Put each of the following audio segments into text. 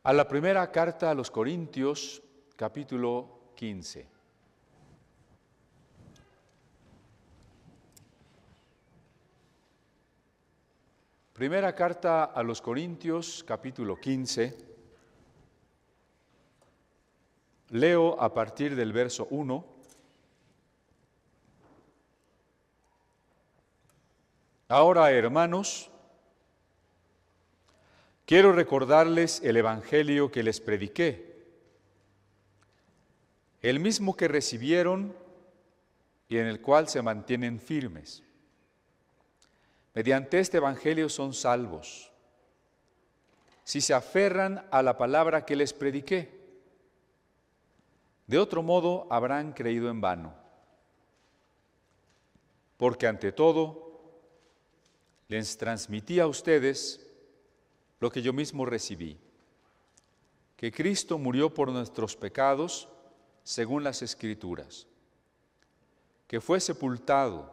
A la primera carta a los Corintios, capítulo 15. Primera carta a los Corintios, capítulo 15. Leo a partir del verso 1. Ahora, hermanos, quiero recordarles el evangelio que les prediqué, el mismo que recibieron y en el cual se mantienen firmes. Mediante este evangelio son salvos, si se aferran a la palabra que les prediqué. De otro modo habrán creído en vano, porque ante todo les transmití a ustedes lo que yo mismo recibí, que Cristo murió por nuestros pecados según las Escrituras, que fue sepultado,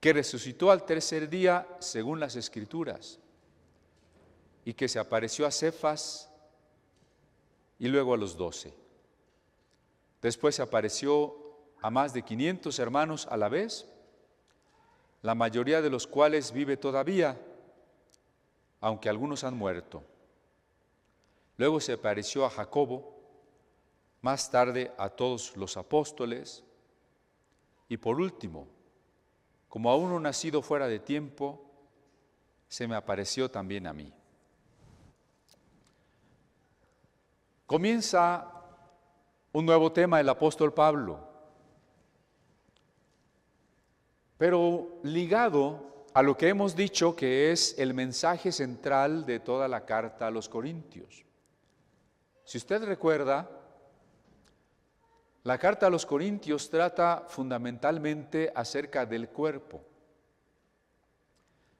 que resucitó al tercer día según las Escrituras, y que se apareció a Cefas y luego a los 12. Después se apareció a más de 500 hermanos a la vez, la mayoría de los cuales vive todavía, aunque algunos han muerto. Luego se apareció a Jacobo, más tarde a todos los apóstoles, y por último, como a uno nacido fuera de tiempo, se me apareció también a mí. Comienza un nuevo tema el apóstol Pablo, pero ligado a lo que hemos dicho que es el mensaje central de toda la carta a los Corintios. Si usted recuerda, la carta a los Corintios trata fundamentalmente acerca del cuerpo.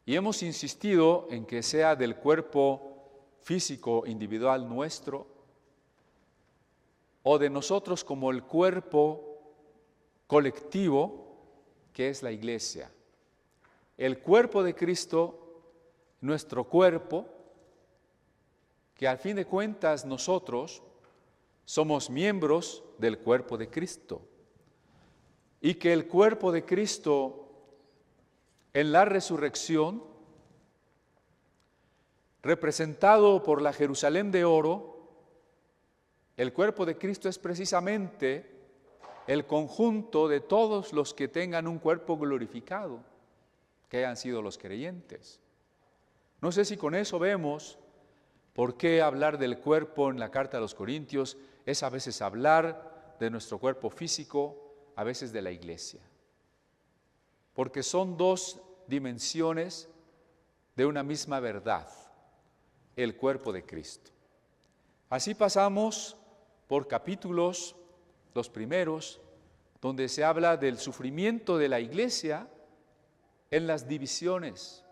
Y hemos insistido en que sea del cuerpo físico individual nuestro o de nosotros como el cuerpo colectivo que es la iglesia. El cuerpo de Cristo, nuestro cuerpo, que al fin de cuentas nosotros somos miembros del cuerpo de Cristo, y que el cuerpo de Cristo en la resurrección, representado por la Jerusalén de oro, el cuerpo de Cristo es precisamente el conjunto de todos los que tengan un cuerpo glorificado, que hayan sido los creyentes. No sé si con eso vemos por qué hablar del cuerpo en la carta a los Corintios es a veces hablar de nuestro cuerpo físico, a veces de la iglesia. Porque son dos dimensiones de una misma verdad, el cuerpo de Cristo. Así pasamos por capítulos, los primeros, donde se habla del sufrimiento de la iglesia en las divisiones,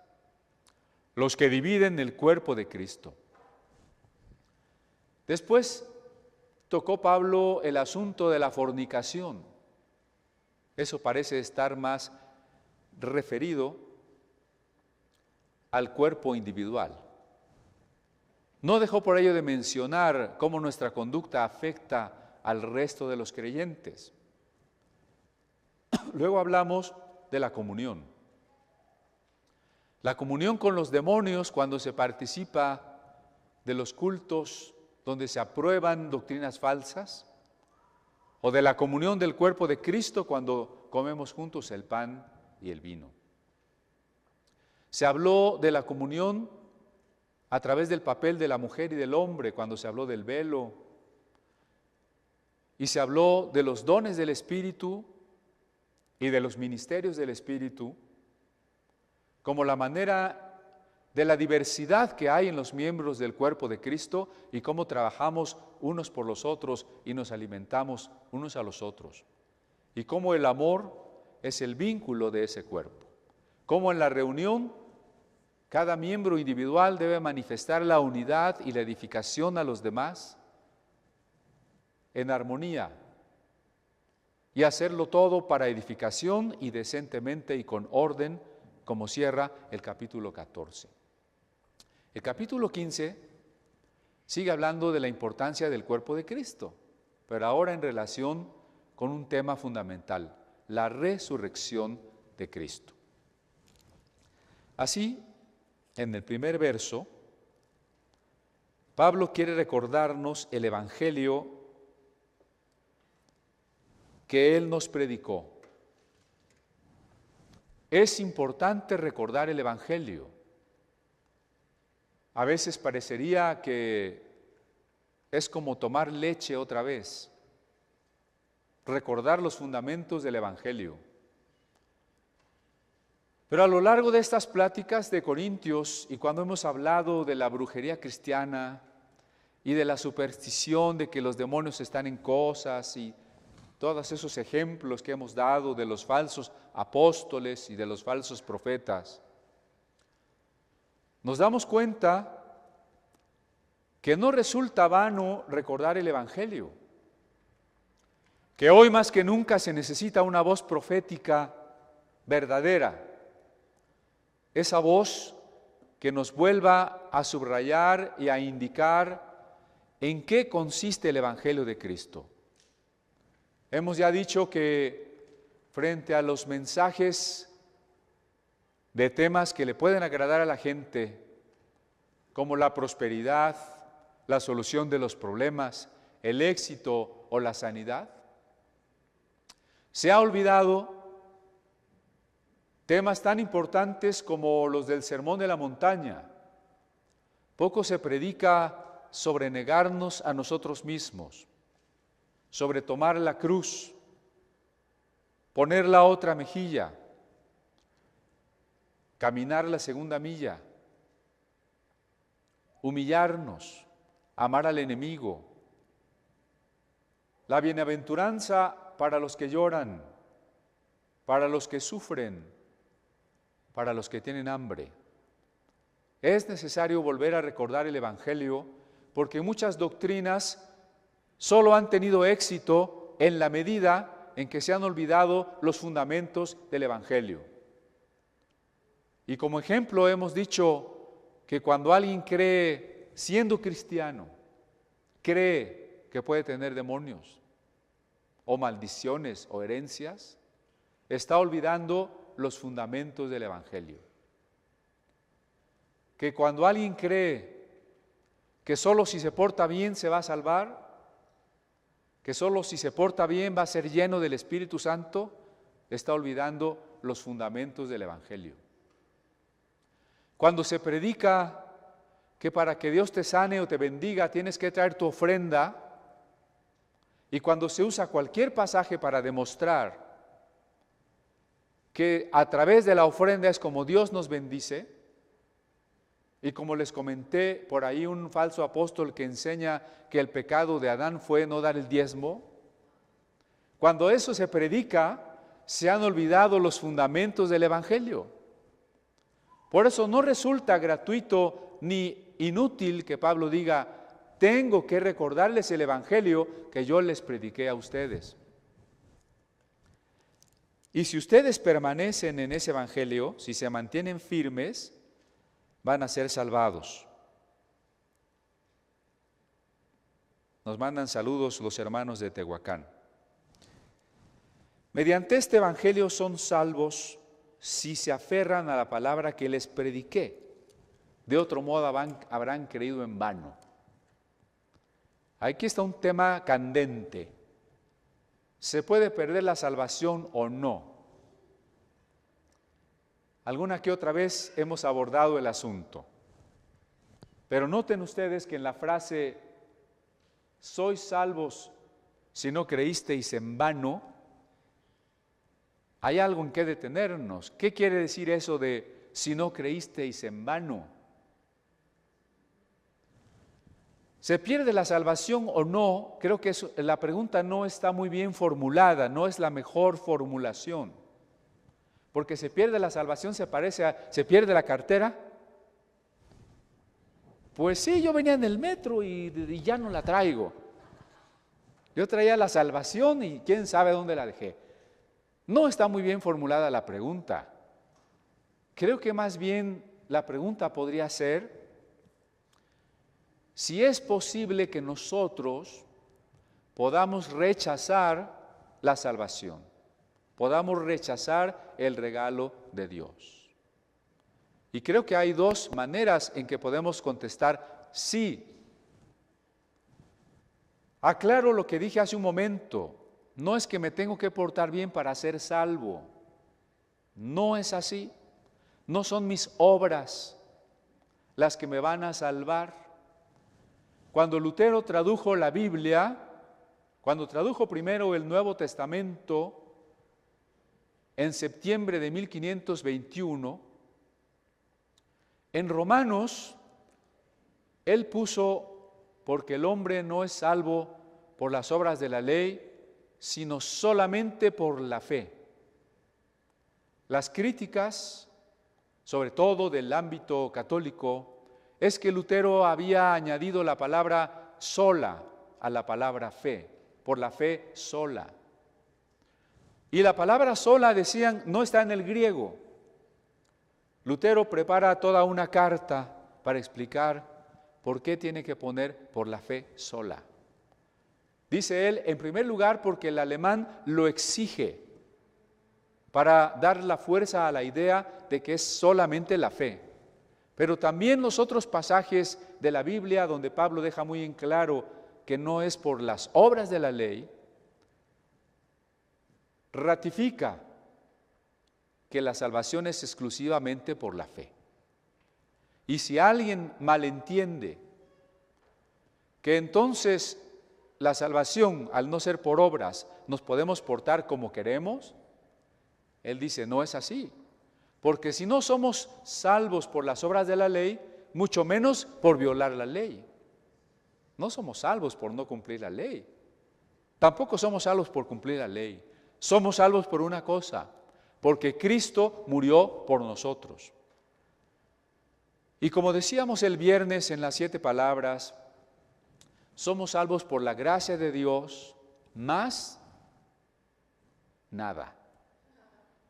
los que dividen el cuerpo de Cristo. Después tocó Pablo el asunto de la fornicación. Eso parece estar más referido al cuerpo individual. No dejó por ello de mencionar cómo nuestra conducta afecta al resto de los creyentes. Luego hablamos de la comunión. La comunión con los demonios cuando se participa de los cultos donde se aprueban doctrinas falsas, o de la comunión del cuerpo de Cristo cuando comemos juntos el pan y el vino. Se habló de la comunión a través del papel de la mujer y del hombre cuando se habló del velo, y se habló de los dones del Espíritu y de los ministerios del Espíritu, como la manera de la diversidad que hay en los miembros del cuerpo de Cristo y cómo trabajamos unos por los otros y nos alimentamos unos a los otros. Y cómo el amor es el vínculo de ese cuerpo. Cómo en la reunión cada miembro individual debe manifestar la unidad y la edificación a los demás en armonía y hacerlo todo para edificación y decentemente y con orden, como cierra el capítulo 14. El capítulo 15 Sigue hablando de la importancia del cuerpo de Cristo, pero ahora en relación con un tema fundamental, la resurrección de Cristo. Así, en el primer verso, Pablo quiere recordarnos el evangelio que él nos predicó. Es importante recordar el evangelio. A veces parecería que es como tomar leche otra vez, recordar los fundamentos del evangelio. Pero a lo largo de estas pláticas de Corintios y cuando hemos hablado de la brujería cristiana y de la superstición de que los demonios están en cosas y todos esos ejemplos que hemos dado de los falsos apóstoles y de los falsos profetas, nos damos cuenta que no resulta vano recordar el evangelio, que hoy más que nunca se necesita una voz profética verdadera, esa voz que nos vuelva a subrayar y a indicar en qué consiste el evangelio de Cristo. Hemos ya dicho que frente a los mensajes de temas que le pueden agradar a la gente, como la prosperidad, la solución de los problemas, el éxito o la sanidad, se ha olvidado temas tan importantes como los del Sermón de la Montaña. Poco se predica sobre negarnos a nosotros mismos, sobre tomar la cruz, poner la otra mejilla, caminar la segunda milla, humillarnos, amar al enemigo, la bienaventuranza para los que lloran, para los que sufren, para los que tienen hambre. Es necesario volver a recordar el evangelio porque muchas doctrinas solo han tenido éxito en la medida en que se han olvidado los fundamentos del evangelio. Y como ejemplo hemos dicho que cuando alguien cree, siendo cristiano, cree que puede tener demonios o maldiciones o herencias, está olvidando los fundamentos del evangelio. Que cuando alguien cree que solo si se porta bien se va a salvar, que solo si se porta bien va a ser lleno del Espíritu Santo, está olvidando los fundamentos del evangelio. Cuando se predica que para que Dios te sane o te bendiga tienes que traer tu ofrenda, y cuando se usa cualquier pasaje para demostrar que a través de la ofrenda es como Dios nos bendice, y como les comenté por ahí un falso apóstol que enseña que el pecado de Adán fue no dar el diezmo, cuando eso se predica, se han olvidado los fundamentos del evangelio. Por eso no resulta gratuito ni inútil que Pablo diga, tengo que recordarles el evangelio que yo les prediqué a ustedes. Y si ustedes permanecen en ese evangelio, si se mantienen firmes, van a ser salvados. Nos mandan saludos los hermanos de Tehuacán. Mediante este evangelio son salvos si se aferran a la palabra que les prediqué. De otro modo habrán creído en vano. Aquí está un tema candente. ¿Se puede perder la salvación o no? Alguna que otra vez hemos abordado el asunto. Pero noten ustedes que en la frase, sois salvos si no creísteis en vano, hay algo en que detenernos. ¿Qué quiere decir eso de si no creísteis en vano? ¿Se pierde la salvación o no? Creo que la pregunta no está muy bien formulada, no es la mejor formulación. Porque se pierde la salvación, ¿se pierde la cartera? Pues sí, yo venía en el metro y ya no la traigo. Yo traía la salvación y quién sabe dónde la dejé. No está muy bien formulada la pregunta. Creo que más bien la pregunta podría ser, si es posible que nosotros podamos rechazar la salvación, podamos rechazar el regalo de Dios. Y creo que hay dos maneras en que podemos contestar sí. Aclaro lo que dije hace un momento, no es que me tengo que portar bien para ser salvo, no es así, no son mis obras las que me van a salvar. Cuando Lutero tradujo la Biblia, cuando tradujo primero el Nuevo Testamento, en septiembre de 1521, en Romanos, él puso, porque el hombre no es salvo por las obras de la ley, sino solamente por la fe. Las críticas, sobre todo del ámbito católico, es que Lutero había añadido la palabra sola a la palabra fe, por la fe sola. Y la palabra sola, decían, no está en el griego. Lutero prepara toda una carta para explicar por qué tiene que poner por la fe sola. Dice él, en primer lugar, porque el alemán lo exige para dar la fuerza a la idea de que es solamente la fe. Pero también los otros pasajes de la Biblia donde Pablo deja muy en claro que no es por las obras de la ley, ratifica que la salvación es exclusivamente por la fe. Y si alguien malentiende que entonces la salvación, al no ser por obras, nos podemos portar como queremos, él dice, no es así. Porque si no somos salvos por las obras de la ley, mucho menos por violar la ley. No somos salvos por no cumplir la ley. Tampoco somos salvos por cumplir la ley. Somos salvos por una cosa, porque Cristo murió por nosotros. Y como decíamos el viernes en las 7 palabras, somos salvos por la gracia de Dios, más nada.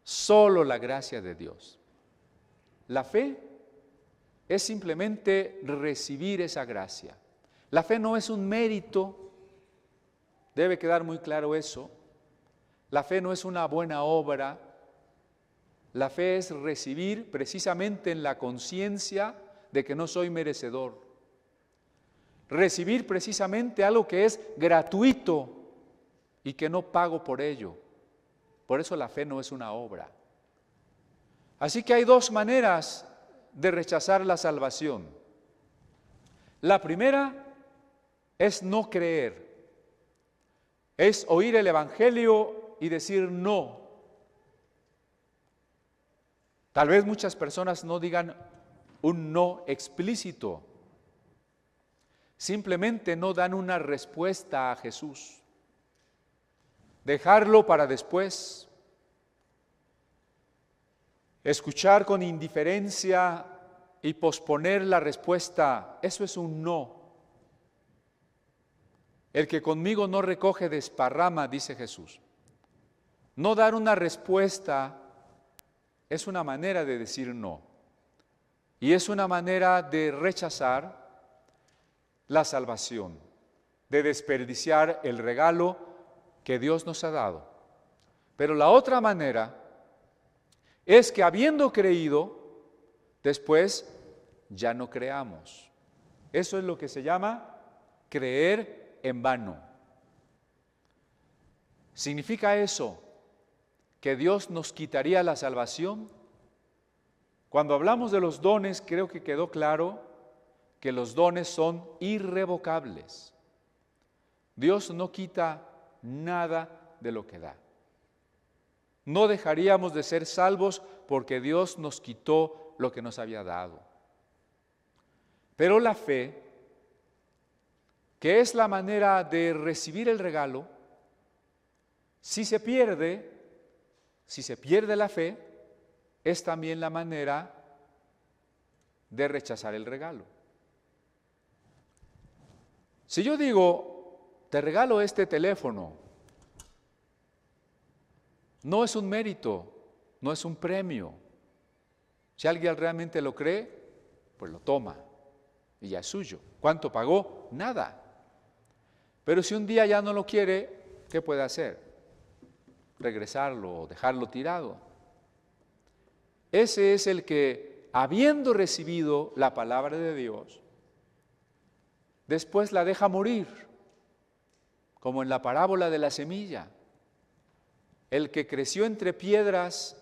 Solo la gracia de Dios. La fe es simplemente recibir esa gracia. La fe no es un mérito, debe quedar muy claro eso. La fe no es una buena obra. La fe es recibir precisamente en la conciencia de que no soy merecedor. Recibir precisamente algo que es gratuito y que no pago por ello. Por eso la fe no es una obra. Así que hay dos maneras de rechazar la salvación. La primera es no creer. Es oír el Evangelio y decir no. Tal vez muchas personas no digan un no explícito. Simplemente no dan una respuesta a Jesús. Dejarlo para después. Escuchar con indiferencia y posponer la respuesta, eso es un no. El que conmigo no recoge desparrama, dice Jesús. No dar una respuesta es una manera de decir no. Y es una manera de rechazar la salvación, de desperdiciar el regalo que Dios nos ha dado. Pero la otra manera es que habiendo creído, después ya no creamos. Eso es lo que se llama creer en vano. ¿Significa eso que Dios nos quitaría la salvación? Cuando hablamos de los dones, creo que quedó claro que los dones son irrevocables. Dios no quita nada de lo que da. No dejaríamos de ser salvos porque Dios nos quitó lo que nos había dado. Pero la fe, que es la manera de recibir el regalo, si se pierde la fe, es también la manera de rechazar el regalo. Si yo digo, te regalo este teléfono, no es un mérito, no es un premio. Si alguien realmente lo cree, pues lo toma. y ya es suyo. ¿Cuánto pagó? Nada. Pero si un día ya no lo quiere, ¿qué puede hacer? Regresarlo o dejarlo tirado. Ese es el que, habiendo recibido la palabra de Dios, después la deja morir, como en la parábola de la semilla. El que creció entre piedras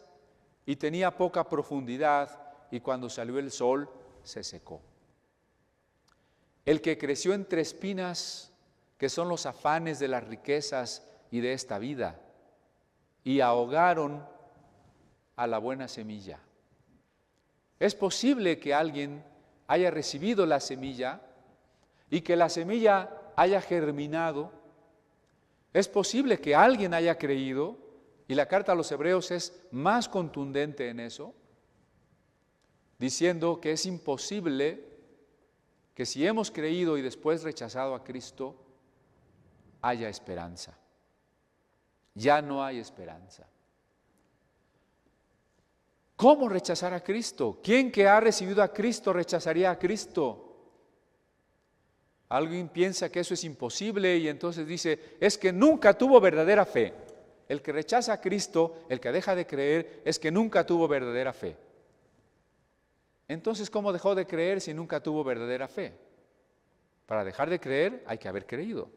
y tenía poca profundidad, y cuando salió el sol se secó. El que creció entre espinas, que son los afanes de las riquezas y de esta vida, y ahogaron a la buena semilla. Es posible que alguien haya recibido la semilla y que la semilla haya germinado. Es posible que alguien haya creído, y la carta a los Hebreos es más contundente en eso, diciendo que es imposible que si hemos creído y después rechazado a Cristo, haya esperanza. Ya no hay esperanza. ¿Cómo rechazar a Cristo? ¿Quién que ha recibido a Cristo rechazaría a Cristo? Alguien piensa que eso es imposible y entonces dice, es que nunca tuvo verdadera fe. El que rechaza a Cristo, el que deja de creer, es que nunca tuvo verdadera fe. Entonces, ¿cómo dejó de creer si nunca tuvo verdadera fe? Para dejar de creer hay que haber creído.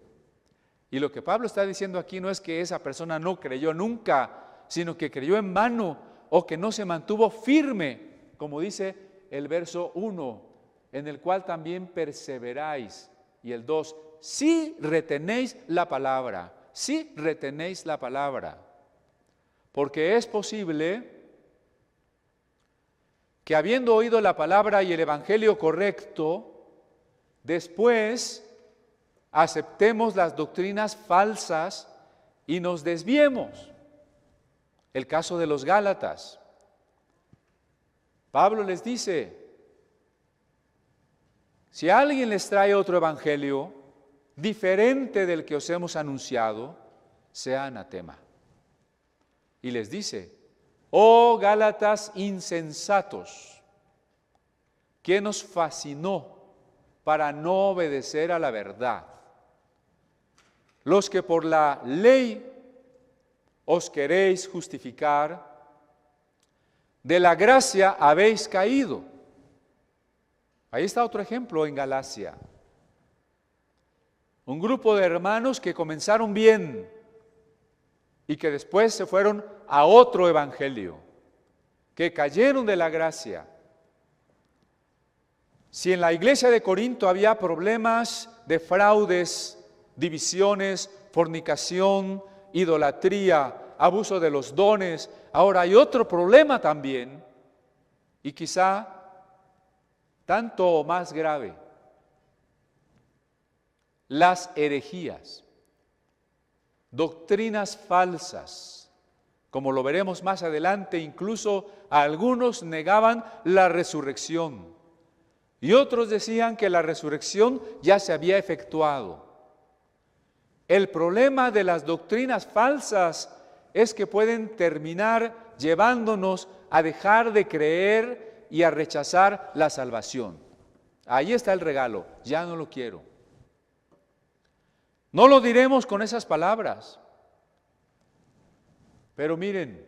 Y lo que Pablo está diciendo aquí no es que esa persona no creyó nunca, sino que creyó en vano o que no se mantuvo firme, como dice el verso 1, en el cual también perseveráis. Y el 2, si retenéis la palabra, si retenéis la palabra. Porque es posible que habiendo oído la palabra y el evangelio correcto, después aceptemos las doctrinas falsas y nos desviemos. El caso de los Gálatas. Pablo les dice, si alguien les trae otro evangelio diferente del que os hemos anunciado, sea anatema. Y les dice, oh Gálatas insensatos, ¿quién os fascinó para no obedecer a la verdad? Los que por la ley os queréis justificar, de la gracia habéis caído. Ahí está otro ejemplo en Galacia. Un grupo de hermanos que comenzaron bien y que después se fueron a otro evangelio, que cayeron de la gracia. Si en la iglesia de Corinto había problemas de fraudes, divisiones, fornicación, idolatría, abuso de los dones, ahora hay otro problema también, y quizá tanto o más grave: las herejías, doctrinas falsas. Como lo veremos más adelante, incluso algunos negaban la resurrección y otros decían que la resurrección ya se había efectuado. El problema de las doctrinas falsas es que pueden terminar llevándonos a dejar de creer y a rechazar la salvación. Ahí está el regalo, ya no lo quiero. No lo diremos con esas palabras, pero miren,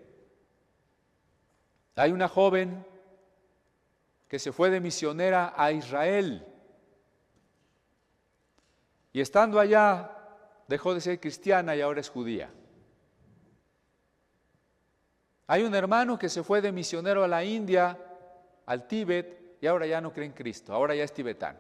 hay una joven que se fue de misionera a Israel y estando allá dejó de ser cristiana y ahora es judía. Hay un hermano que se fue de misionero a la India, al Tíbet, y ahora ya no cree en Cristo, ahora ya es tibetano.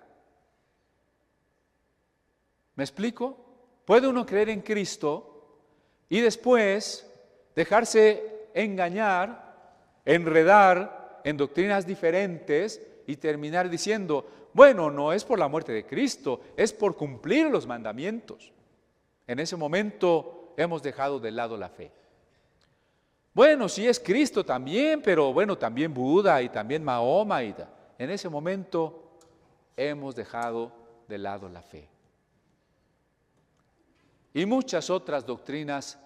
¿Me explico? Puede uno creer en Cristo y después dejarse engañar, enredar en doctrinas diferentes y terminar diciendo, bueno, no es por la muerte de Cristo, es por cumplir los mandamientos. En ese momento hemos dejado de lado la fe. Bueno, sí es Cristo también, pero bueno, también Buda y también Mahoma. En ese momento hemos dejado de lado la fe. Y muchas otras doctrinas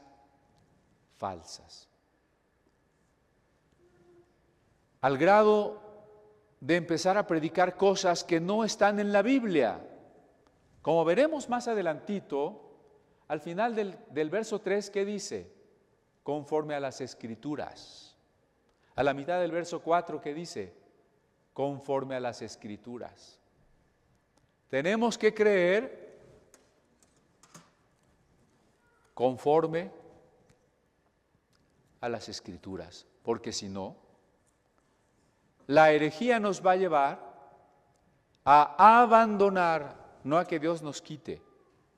falsas. Al grado de empezar a predicar cosas que no están en la Biblia. Como veremos más adelantito, al final del verso 3, ¿qué dice? Conforme a las Escrituras. A la mitad del verso 4, ¿qué dice? Conforme a las Escrituras. Tenemos que creer conforme a las Escrituras, porque si no, la herejía nos va a llevar a abandonar, no a que Dios nos quite,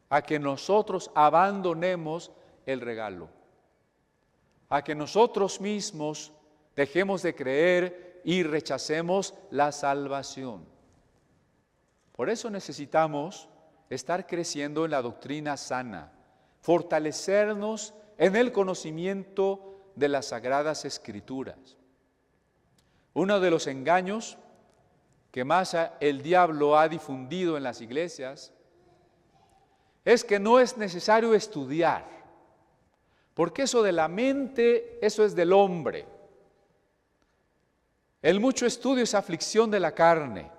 a que nosotros abandonemos el regalo, a que nosotros mismos dejemos de creer y rechacemos la salvación. Por eso necesitamos estar creciendo en la doctrina sana, fortalecernos en el conocimiento de las Sagradas Escrituras. Uno de los engaños que más el diablo ha difundido en las iglesias es que no es necesario estudiar, porque eso de la mente, eso es del hombre. El mucho estudio es aflicción de la carne.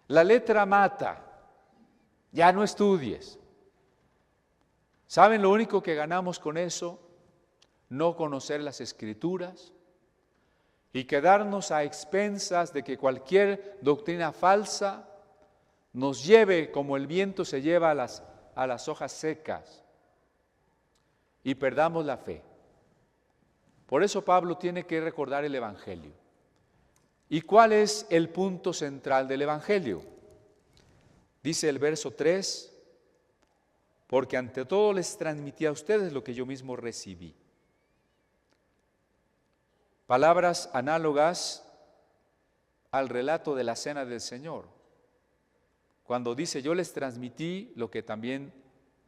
La letra mata, ya no estudies. ¿Saben lo único que ganamos con eso? No conocer las Escrituras y quedarnos a expensas de que cualquier doctrina falsa nos lleve como el viento se lleva a las hojas secas y perdamos la fe. Por eso Pablo tiene que recordar el Evangelio. ¿Y cuál es el punto central del Evangelio? Dice el verso 3, porque ante todo les transmití a ustedes lo que yo mismo recibí. Palabras análogas al relato de la cena del Señor, cuando dice yo les transmití lo que también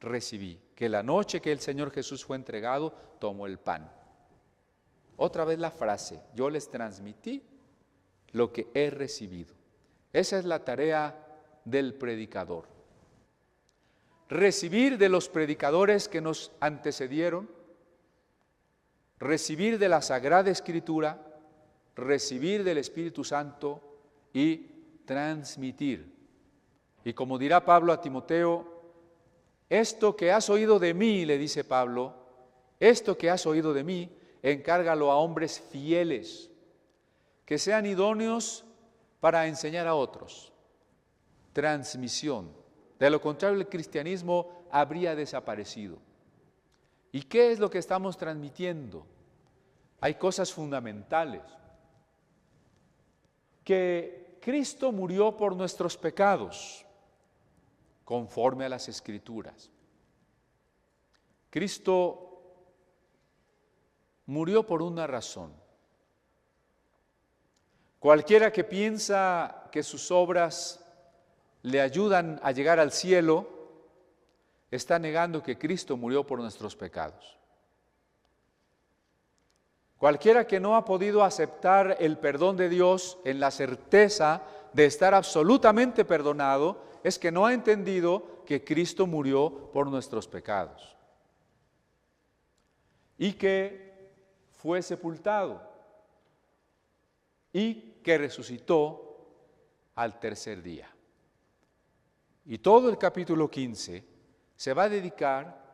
recibí, que la noche que el Señor Jesús fue entregado, tomó el pan. Otra vez la frase, yo les transmití lo que he recibido. Esa es la tarea del predicador. Recibir de los predicadores que nos antecedieron, recibir de la Sagrada Escritura, recibir del Espíritu Santo y transmitir. Y como dirá Pablo a Timoteo, esto que has oído de mí, le dice Pablo, esto que has oído de mí, encárgalo a hombres fieles, que sean idóneos para enseñar a otros. Transmisión. De lo contrario, el cristianismo habría desaparecido. ¿Y qué es lo que estamos transmitiendo? Hay cosas fundamentales. Que Cristo murió por nuestros pecados, conforme a las Escrituras. Cristo murió por una razón. Cualquiera que piensa que sus obras le ayudan a llegar al cielo, está negando que Cristo murió por nuestros pecados. Cualquiera que no ha podido aceptar el perdón de Dios en la certeza de estar absolutamente perdonado, es que no ha entendido que Cristo murió por nuestros pecados y que fue sepultado y que resucitó al tercer día. Y todo el capítulo 15 se va a dedicar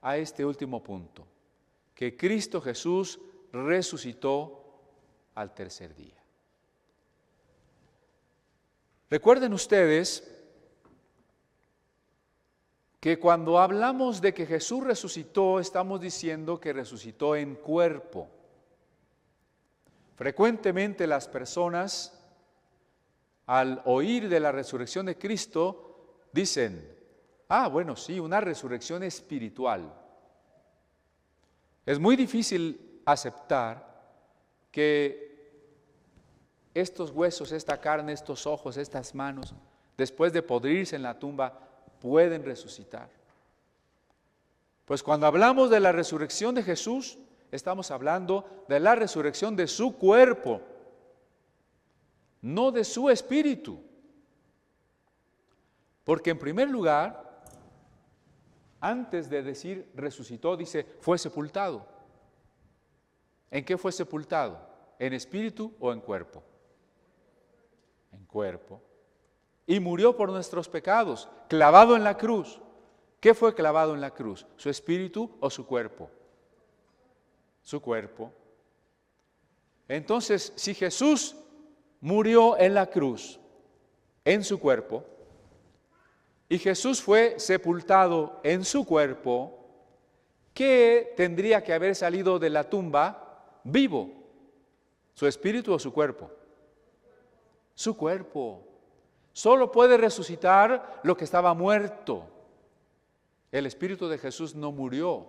a este último punto, que Cristo Jesús resucitó al tercer día. Recuerden ustedes que cuando hablamos de que Jesús resucitó, estamos diciendo que resucitó en cuerpo. Frecuentemente las personas, al oír de la resurrección de Cristo, dicen, bueno, sí, una resurrección espiritual. Es muy difícil aceptar que estos huesos, esta carne, estos ojos, estas manos, después de podrirse en la tumba, pueden resucitar. Pues cuando hablamos de la resurrección de Jesús, estamos hablando de la resurrección de su cuerpo, no de su espíritu. Porque en primer lugar, antes de decir resucitó, dice fue sepultado. ¿En qué fue sepultado? ¿En espíritu o en cuerpo? en cuerpo, y murió por nuestros pecados, clavado en la cruz. ¿Qué fue clavado en la cruz? ¿Su espíritu o su cuerpo? Su cuerpo. Entonces, si Jesús murió en la cruz, en su cuerpo, y Jesús fue sepultado en su cuerpo, ¿qué tendría que haber salido de la tumba vivo? ¿Su espíritu o su cuerpo? Su cuerpo. Solo puede resucitar lo que estaba muerto. El espíritu de Jesús no murió,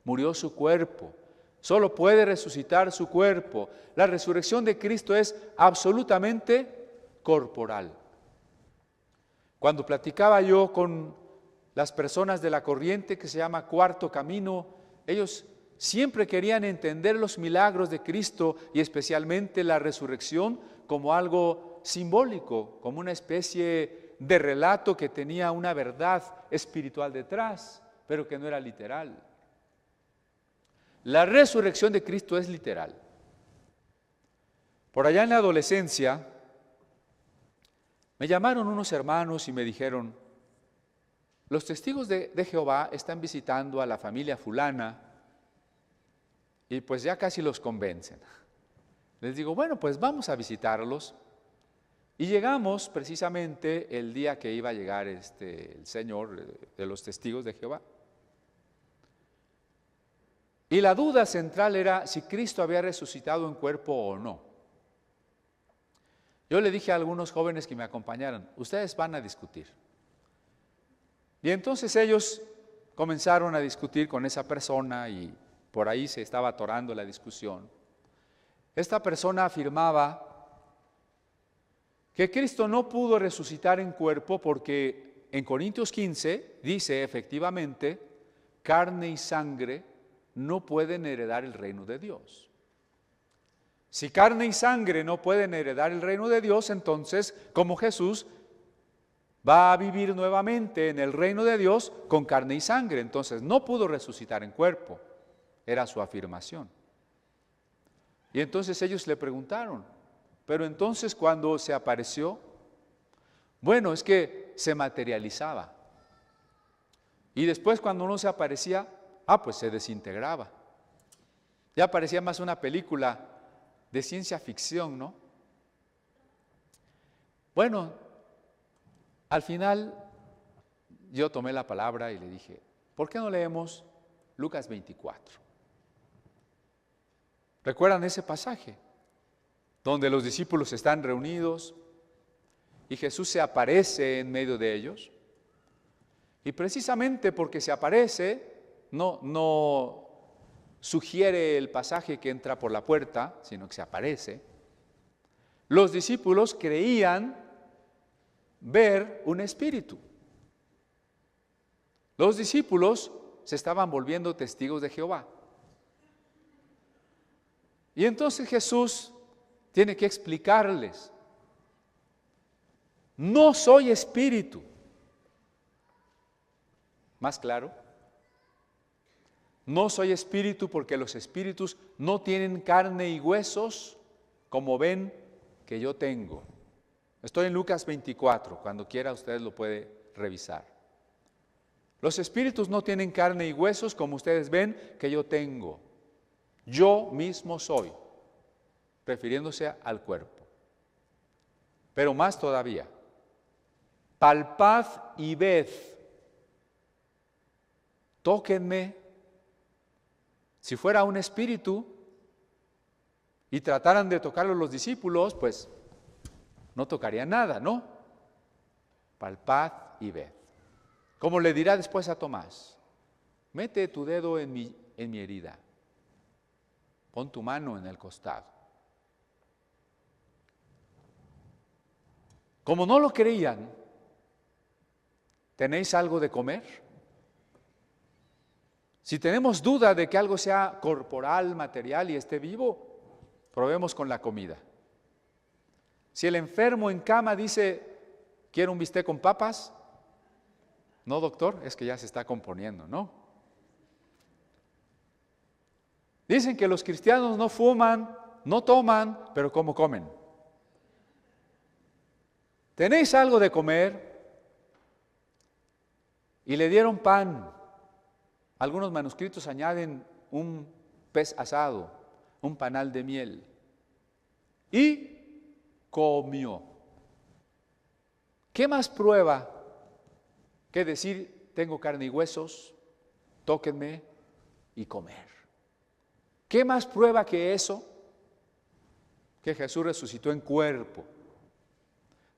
murió su cuerpo. Solo puede resucitar su cuerpo. La resurrección de Cristo es absolutamente corporal. Cuando platicaba yo con las personas de la corriente que se llama Cuarto Camino, ellos siempre querían entender los milagros de Cristo y especialmente la resurrección como algo simbólico, como una especie de relato que tenía una verdad espiritual detrás, pero que no era literal. La resurrección de Cristo es literal. Por allá en la adolescencia, me llamaron unos hermanos y me dijeron: los testigos de Jehová están visitando a la familia fulana y pues ya casi los convencen. Les digo, bueno, pues vamos a visitarlos. Y llegamos precisamente el día que iba a llegar el Señor de los testigos de Jehová. Y la duda central era si Cristo había resucitado en cuerpo o no. Yo le dije a algunos jóvenes que me acompañaran, ustedes van a discutir. Y entonces ellos comenzaron a discutir con esa persona y por ahí se estaba atorando la discusión. Esta persona afirmaba que Cristo no pudo resucitar en cuerpo porque en Corintios 15 dice efectivamente, carne y sangre no pueden heredar el reino de Dios. Si carne y sangre no pueden heredar el reino de Dios, entonces, como Jesús va a vivir nuevamente en el reino de Dios con carne y sangre, entonces no pudo resucitar en cuerpo, era su afirmación. Y entonces ellos le preguntaron, pero entonces cuando se apareció, bueno, es que se materializaba. Y después cuando no se aparecía, pues se desintegraba. Ya parecía más una película de ciencia ficción, ¿no? Bueno, al final yo tomé la palabra y le dije, ¿por qué no leemos Lucas 24? ¿Recuerdan ese pasaje? Donde los discípulos están reunidos y Jesús se aparece en medio de ellos. Y precisamente porque se aparece, no sugiere el pasaje que entra por la puerta, sino que se aparece. Los discípulos creían ver un espíritu. Los discípulos se estaban volviendo testigos de Jehová. Y entonces Jesús tiene que explicarles, no soy espíritu. ¿Más claro? No soy espíritu porque los espíritus no tienen carne y huesos como ven que yo tengo. Estoy en Lucas 24, cuando quiera usted lo puede revisar. Los espíritus no tienen carne y huesos como ustedes ven que yo tengo. Yo mismo soy, refiriéndose al cuerpo. Pero más todavía, palpad y ved, tóquenme. Si fuera un espíritu y trataran de tocarlo los discípulos, pues no tocaría nada, ¿no? Palpad y ved. Como le dirá después a Tomás, mete tu dedo en mi herida, pon tu mano en el costado. Como no lo creían, ¿tenéis algo de comer? Si tenemos duda de que algo sea corporal, material y esté vivo, probemos con la comida. Si el enfermo en cama dice, ¿quiere un bistec con papas? No, doctor, es que ya se está componiendo, ¿no? Dicen que los cristianos no fuman, no toman, pero ¿cómo comen? ¿tenéis algo de comer? Y le dieron pan. Algunos manuscritos añaden un pez asado, un panal de miel. Y comió. ¿Qué más prueba que decir, tengo carne y huesos, tóquenme y comer? ¿Qué más prueba que eso? Que Jesús resucitó en cuerpo.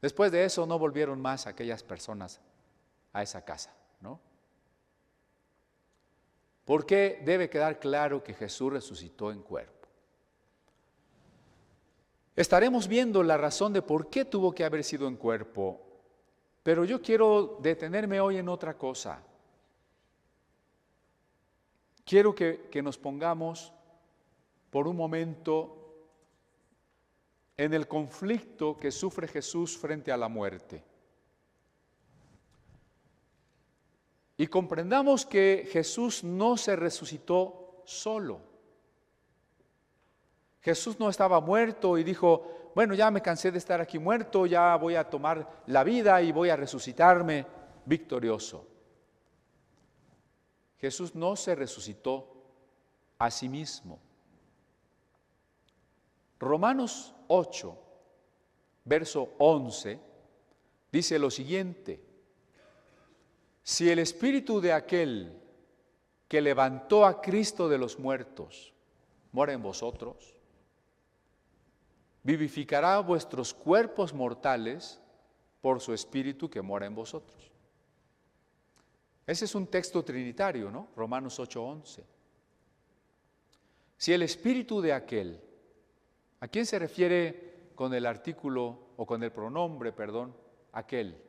Después de eso no volvieron más aquellas personas a esa casa, ¿no? ¿Por qué debe quedar claro que Jesús resucitó en cuerpo? Estaremos viendo la razón de por qué tuvo que haber sido en cuerpo, pero yo quiero detenerme hoy en otra cosa. Quiero que nos pongamos por un momento en el conflicto que sufre Jesús frente a la muerte. Y comprendamos que Jesús no se resucitó solo. Jesús no estaba muerto y dijo, bueno, ya me cansé de estar aquí muerto, ya voy a tomar la vida y voy a resucitarme victorioso. Jesús no se resucitó a sí mismo. Romanos 8, verso 11, dice lo siguiente: si el espíritu de aquel que levantó a Cristo de los muertos mora en vosotros, vivificará vuestros cuerpos mortales por su espíritu que mora en vosotros. Ese es un texto trinitario, ¿no? Romanos 8, 11. Si el espíritu de aquel, ¿a quién se refiere con el artículo o con el pronombre, perdón, aquel?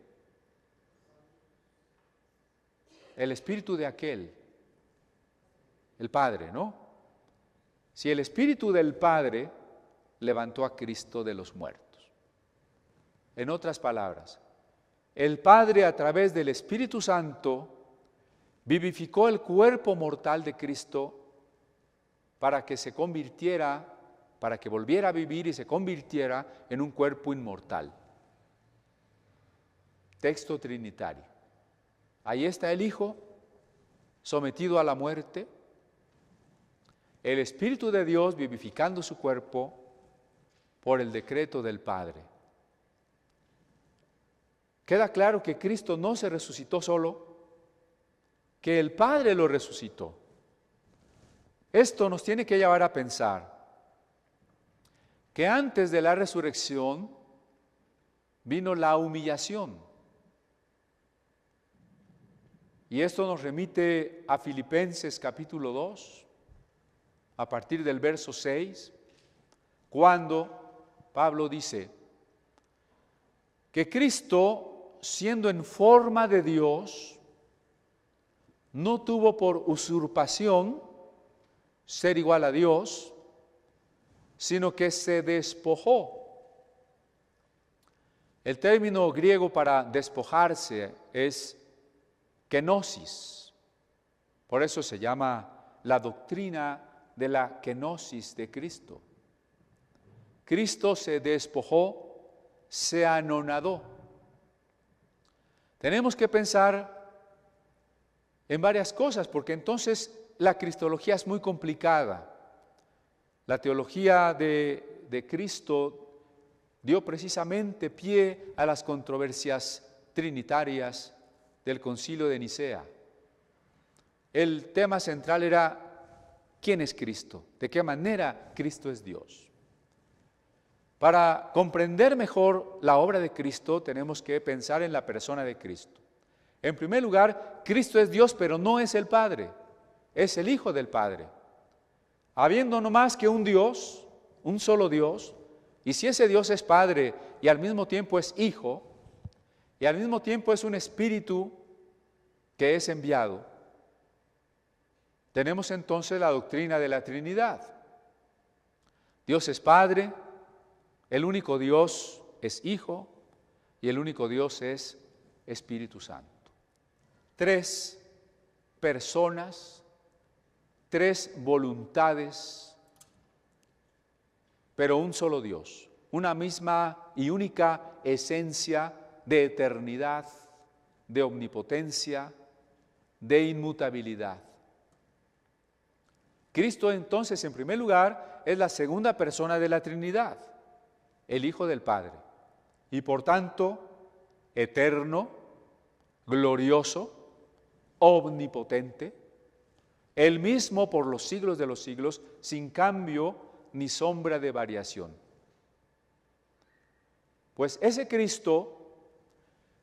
El espíritu de aquel, el Padre, ¿no? Si el espíritu del Padre levantó a Cristo de los muertos. En otras palabras, el Padre a través del Espíritu Santo vivificó el cuerpo mortal de Cristo para que se convirtiera, para que volviera a vivir y se convirtiera en un cuerpo inmortal. Texto trinitario. Ahí está el Hijo, sometido a la muerte, el Espíritu de Dios vivificando su cuerpo por el decreto del Padre. Queda claro que Cristo no se resucitó solo, que el Padre lo resucitó. Esto nos tiene que llevar a pensar que antes de la resurrección vino la humillación. Y esto nos remite a Filipenses capítulo 2, a partir del verso 6, cuando Pablo dice que Cristo, siendo en forma de Dios, no tuvo por usurpación ser igual a Dios, sino que se despojó. El término griego para despojarse es kenosis. Por eso se llama la doctrina de la kenosis de Cristo. Cristo se despojó, se anonadó. Tenemos que pensar en varias cosas, porque entonces la cristología es muy complicada. La teología de Cristo dio precisamente pie a las controversias trinitarias del Concilio de Nicea. El tema central era ¿quién es Cristo? ¿De qué manera Cristo es Dios? Para comprender mejor la obra de Cristo tenemos que pensar en la persona de Cristo. En primer lugar, Cristo es Dios, pero no es el Padre, es el Hijo del Padre. Habiendo no más que un Dios, un solo Dios, y si ese Dios es Padre y al mismo tiempo es Hijo, y al mismo tiempo es un Espíritu que es enviado, tenemos entonces la doctrina de la Trinidad. Dios es Padre, el único Dios es Hijo y el único Dios es Espíritu Santo. 3 personas, 3 voluntades, pero un solo Dios, una misma y única esencia de eternidad, de omnipotencia, de inmutabilidad. Cristo entonces, en primer lugar, es la segunda persona de la Trinidad, el Hijo del Padre, y por tanto, eterno, glorioso, omnipotente, Él mismo por los siglos de los siglos, sin cambio ni sombra de variación. Pues ese Cristo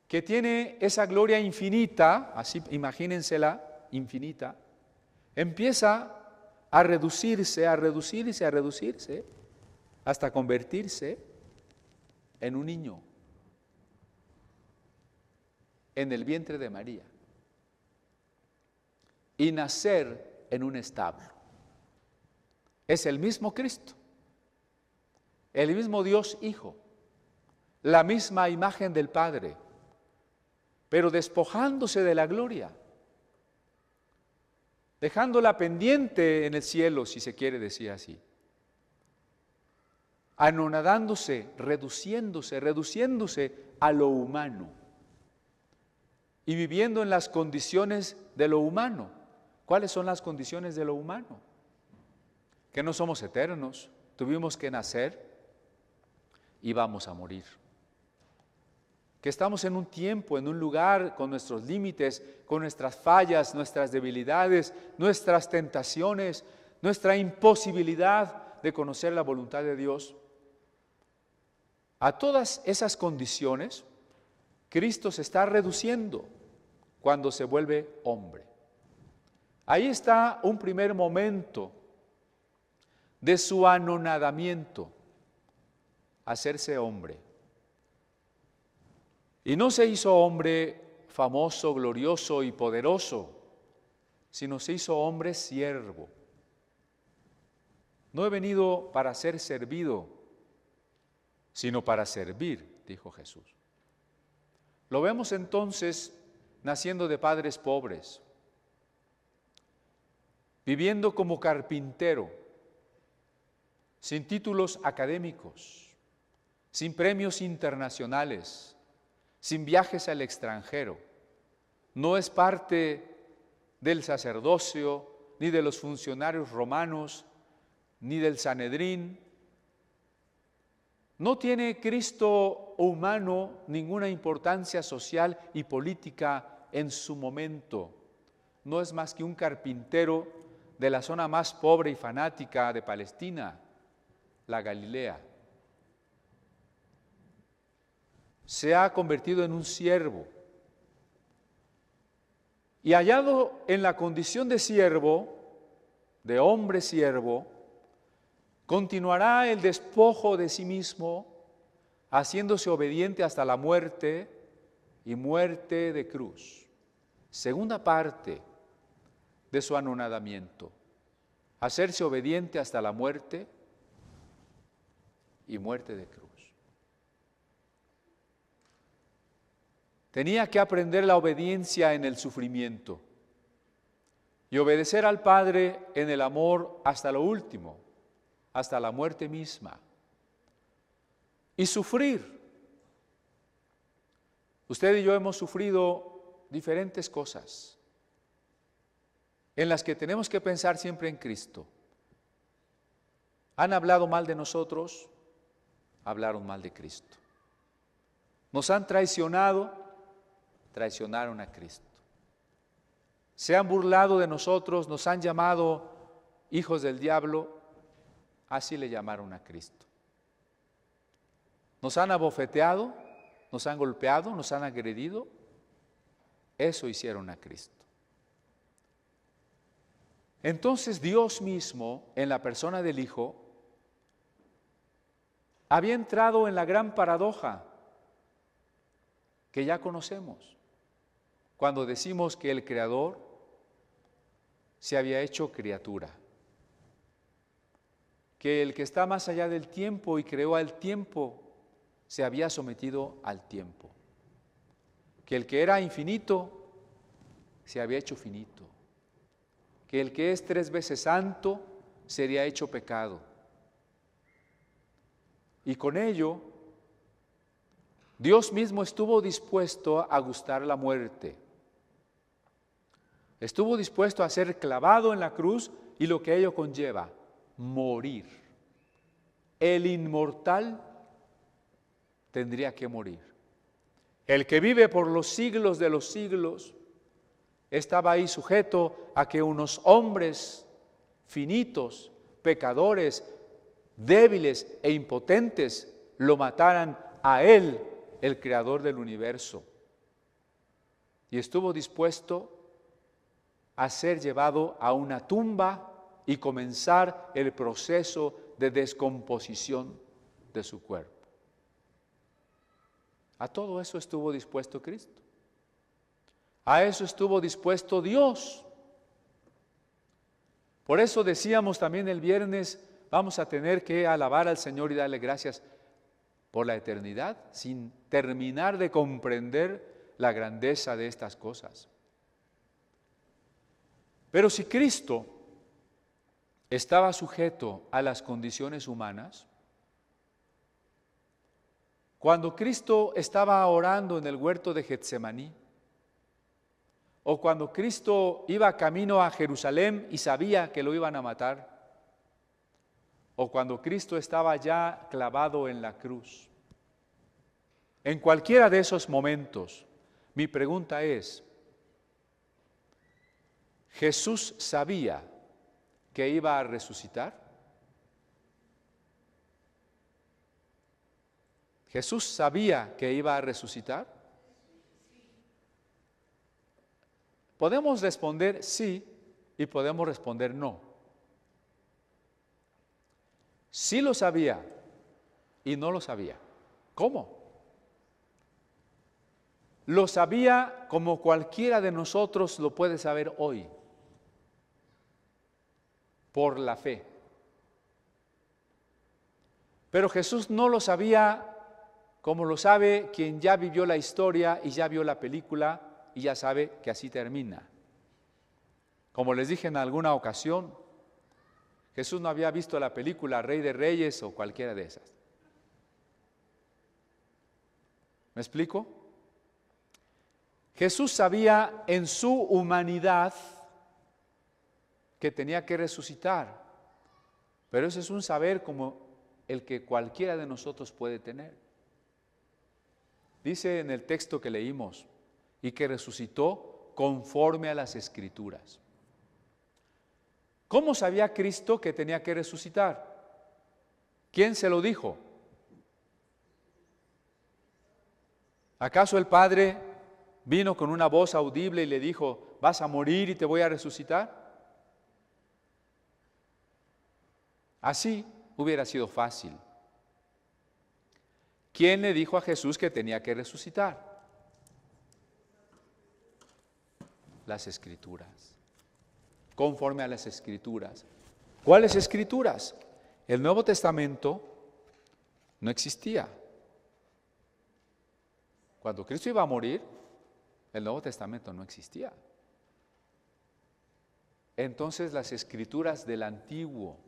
que tiene esa gloria infinita, así imagínensela, infinita, empieza a reducirse, hasta convertirse en un niño, en el vientre de María, y nacer en un establo. Es el mismo Cristo, el mismo Dios Hijo, la misma imagen del Padre, pero despojándose de la gloria, dejándola pendiente en el cielo, si se quiere decir así, anonadándose, reduciéndose a lo humano y viviendo en las condiciones de lo humano. ¿Cuáles son las condiciones de lo humano? Que no somos eternos, tuvimos que nacer y vamos a morir. Que estamos en un tiempo, en un lugar, con nuestros límites, con nuestras fallas, nuestras debilidades, nuestras tentaciones, nuestra imposibilidad de conocer la voluntad de Dios. A todas esas condiciones, Cristo se está reduciendo cuando se vuelve hombre. Ahí está un primer momento de su anonadamiento, hacerse hombre. Y no se hizo hombre famoso, glorioso y poderoso, sino se hizo hombre siervo. No he venido para ser servido, sino para servir, dijo Jesús. Lo vemos entonces naciendo de padres pobres, viviendo como carpintero, sin títulos académicos, sin premios internacionales, sin viajes al extranjero. No es parte del sacerdocio, ni de los funcionarios romanos, ni del Sanedrín. No tiene Cristo humano ninguna importancia social y política en su momento. No es más que un carpintero de la zona más pobre y fanática de Palestina, la Galilea. Se ha convertido en un siervo. Y hallado en la condición de siervo, de hombre siervo, continuará el despojo de sí mismo, haciéndose obediente hasta la muerte y muerte de cruz. Segunda parte de su anonadamiento, hacerse obediente hasta la muerte y muerte de cruz. Tenía que aprender la obediencia en el sufrimiento y obedecer al Padre en el amor hasta lo último, hasta la muerte misma. Y sufrir. Usted y yo hemos sufrido diferentes cosas en las que tenemos que pensar siempre en Cristo. Han hablado mal de nosotros, hablaron mal de Cristo. Nos han traicionado, traicionaron a Cristo. Se han burlado de nosotros, nos han llamado hijos del diablo, así le llamaron a Cristo. Nos han abofeteado, nos han golpeado, nos han agredido, eso hicieron a Cristo. Entonces Dios mismo, en la persona del Hijo, había entrado en la gran paradoja que ya conocemos, cuando decimos que el Creador se había hecho criatura, que el que está más allá del tiempo y creó al tiempo, se había sometido al tiempo, que el que era infinito se había hecho finito, que el que es 3 veces santo sería hecho pecado. Y con ello Dios mismo estuvo dispuesto a gustar la muerte. Estuvo dispuesto a ser clavado en la cruz y lo que ello conlleva, morir. El inmortal tendría que morir. El que vive por los siglos de los siglos estaba ahí sujeto a que unos hombres finitos, pecadores, débiles e impotentes lo mataran a él, el creador del universo. Y estuvo dispuesto a ser llevado a una tumba y comenzar el proceso de descomposición de su cuerpo. A todo eso estuvo dispuesto Cristo. A eso estuvo dispuesto Dios. Por eso decíamos también el viernes, vamos a tener que alabar al Señor y darle gracias por la eternidad, sin terminar de comprender la grandeza de estas cosas. Pero si Cristo estaba sujeto a las condiciones humanas, cuando Cristo estaba orando en el huerto de Getsemaní, o cuando Cristo iba camino a Jerusalén y sabía que lo iban a matar, o cuando Cristo estaba ya clavado en la cruz, en cualquiera de esos momentos, mi pregunta es, ¿Jesús sabía que iba a resucitar? ¿Jesús sabía que iba a resucitar? Podemos responder sí y podemos responder no. Sí lo sabía y no lo sabía. ¿Cómo? Lo sabía como cualquiera de nosotros lo puede saber hoy, por la fe. Pero Jesús no lo sabía como lo sabe quien ya vivió la historia y ya vio la película y ya sabe que así termina. Como les dije en alguna ocasión, Jesús no había visto la película Rey de Reyes o cualquiera de esas. ¿Me explico? Jesús sabía en su humanidad que tenía que resucitar, pero ese es un saber como el que cualquiera de nosotros puede tener. Dice en el texto que leímos, y que resucitó conforme a las Escrituras. ¿Cómo sabía Cristo que tenía que resucitar? ¿Quién se lo dijo? ¿Acaso el Padre vino con una voz audible y le dijo, vas a morir y te voy a resucitar? Así hubiera sido fácil. ¿Quién le dijo a Jesús que tenía que resucitar? Las Escrituras. Conforme a las Escrituras. ¿Cuáles Escrituras? El Nuevo Testamento no existía. Cuando Cristo iba a morir, el Nuevo Testamento no existía. Entonces las Escrituras del Antiguo.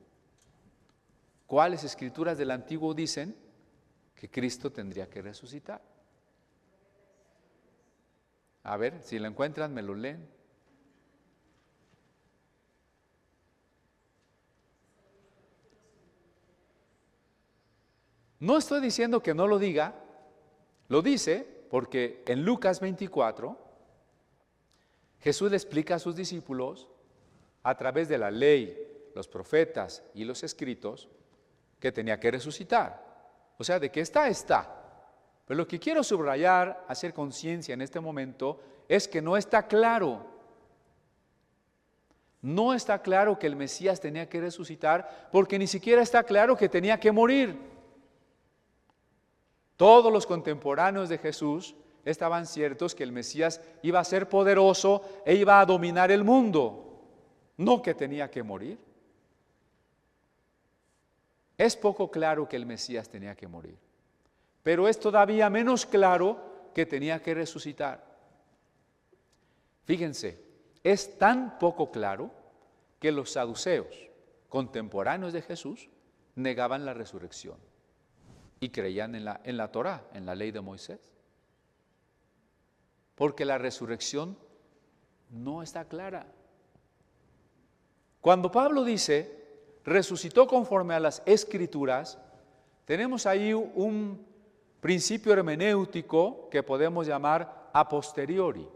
¿Cuáles Escrituras del Antiguo dicen que Cristo tendría que resucitar? A ver, si lo encuentran, me lo leen. No estoy diciendo que no lo diga, lo dice porque en Lucas 24, Jesús le explica a sus discípulos, a través de la ley, los profetas y los escritos, que tenía que resucitar. O sea, de que está. Pero lo que quiero subrayar, hacer conciencia en este momento, es que no está claro. No está claro que el Mesías tenía que resucitar, porque ni siquiera está claro que tenía que morir. Todos los contemporáneos de Jesús estaban ciertos que el Mesías iba a ser poderoso e iba a dominar el mundo, no que tenía que morir. Es poco claro que el Mesías tenía que morir, pero es todavía menos claro que tenía que resucitar. Fíjense, es tan poco claro que los saduceos, contemporáneos de Jesús, negaban la resurrección. y creían en la Torá, en la ley de Moisés. Porque la resurrección no está clara. Cuando Pablo dice, resucitó conforme a las Escrituras, tenemos ahí un principio hermenéutico que podemos llamar a posteriori.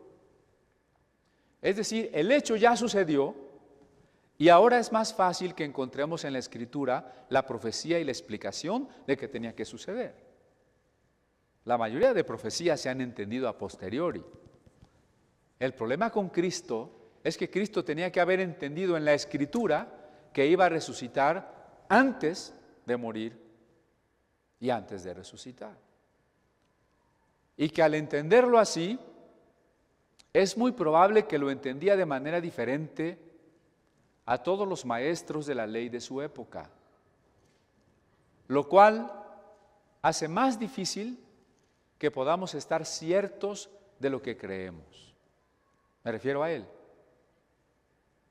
Es decir, el hecho ya sucedió y ahora es más fácil que encontremos en la Escritura la profecía y la explicación de que tenía que suceder. La mayoría de profecías se han entendido a posteriori. El problema con Cristo es que Cristo tenía que haber entendido en la Escritura que iba a resucitar antes de morir y antes de resucitar. Y que al entenderlo así, es muy probable que lo entendía de manera diferente a todos los maestros de la ley de su época, lo cual hace más difícil que podamos estar ciertos de lo que creemos. Me refiero a él.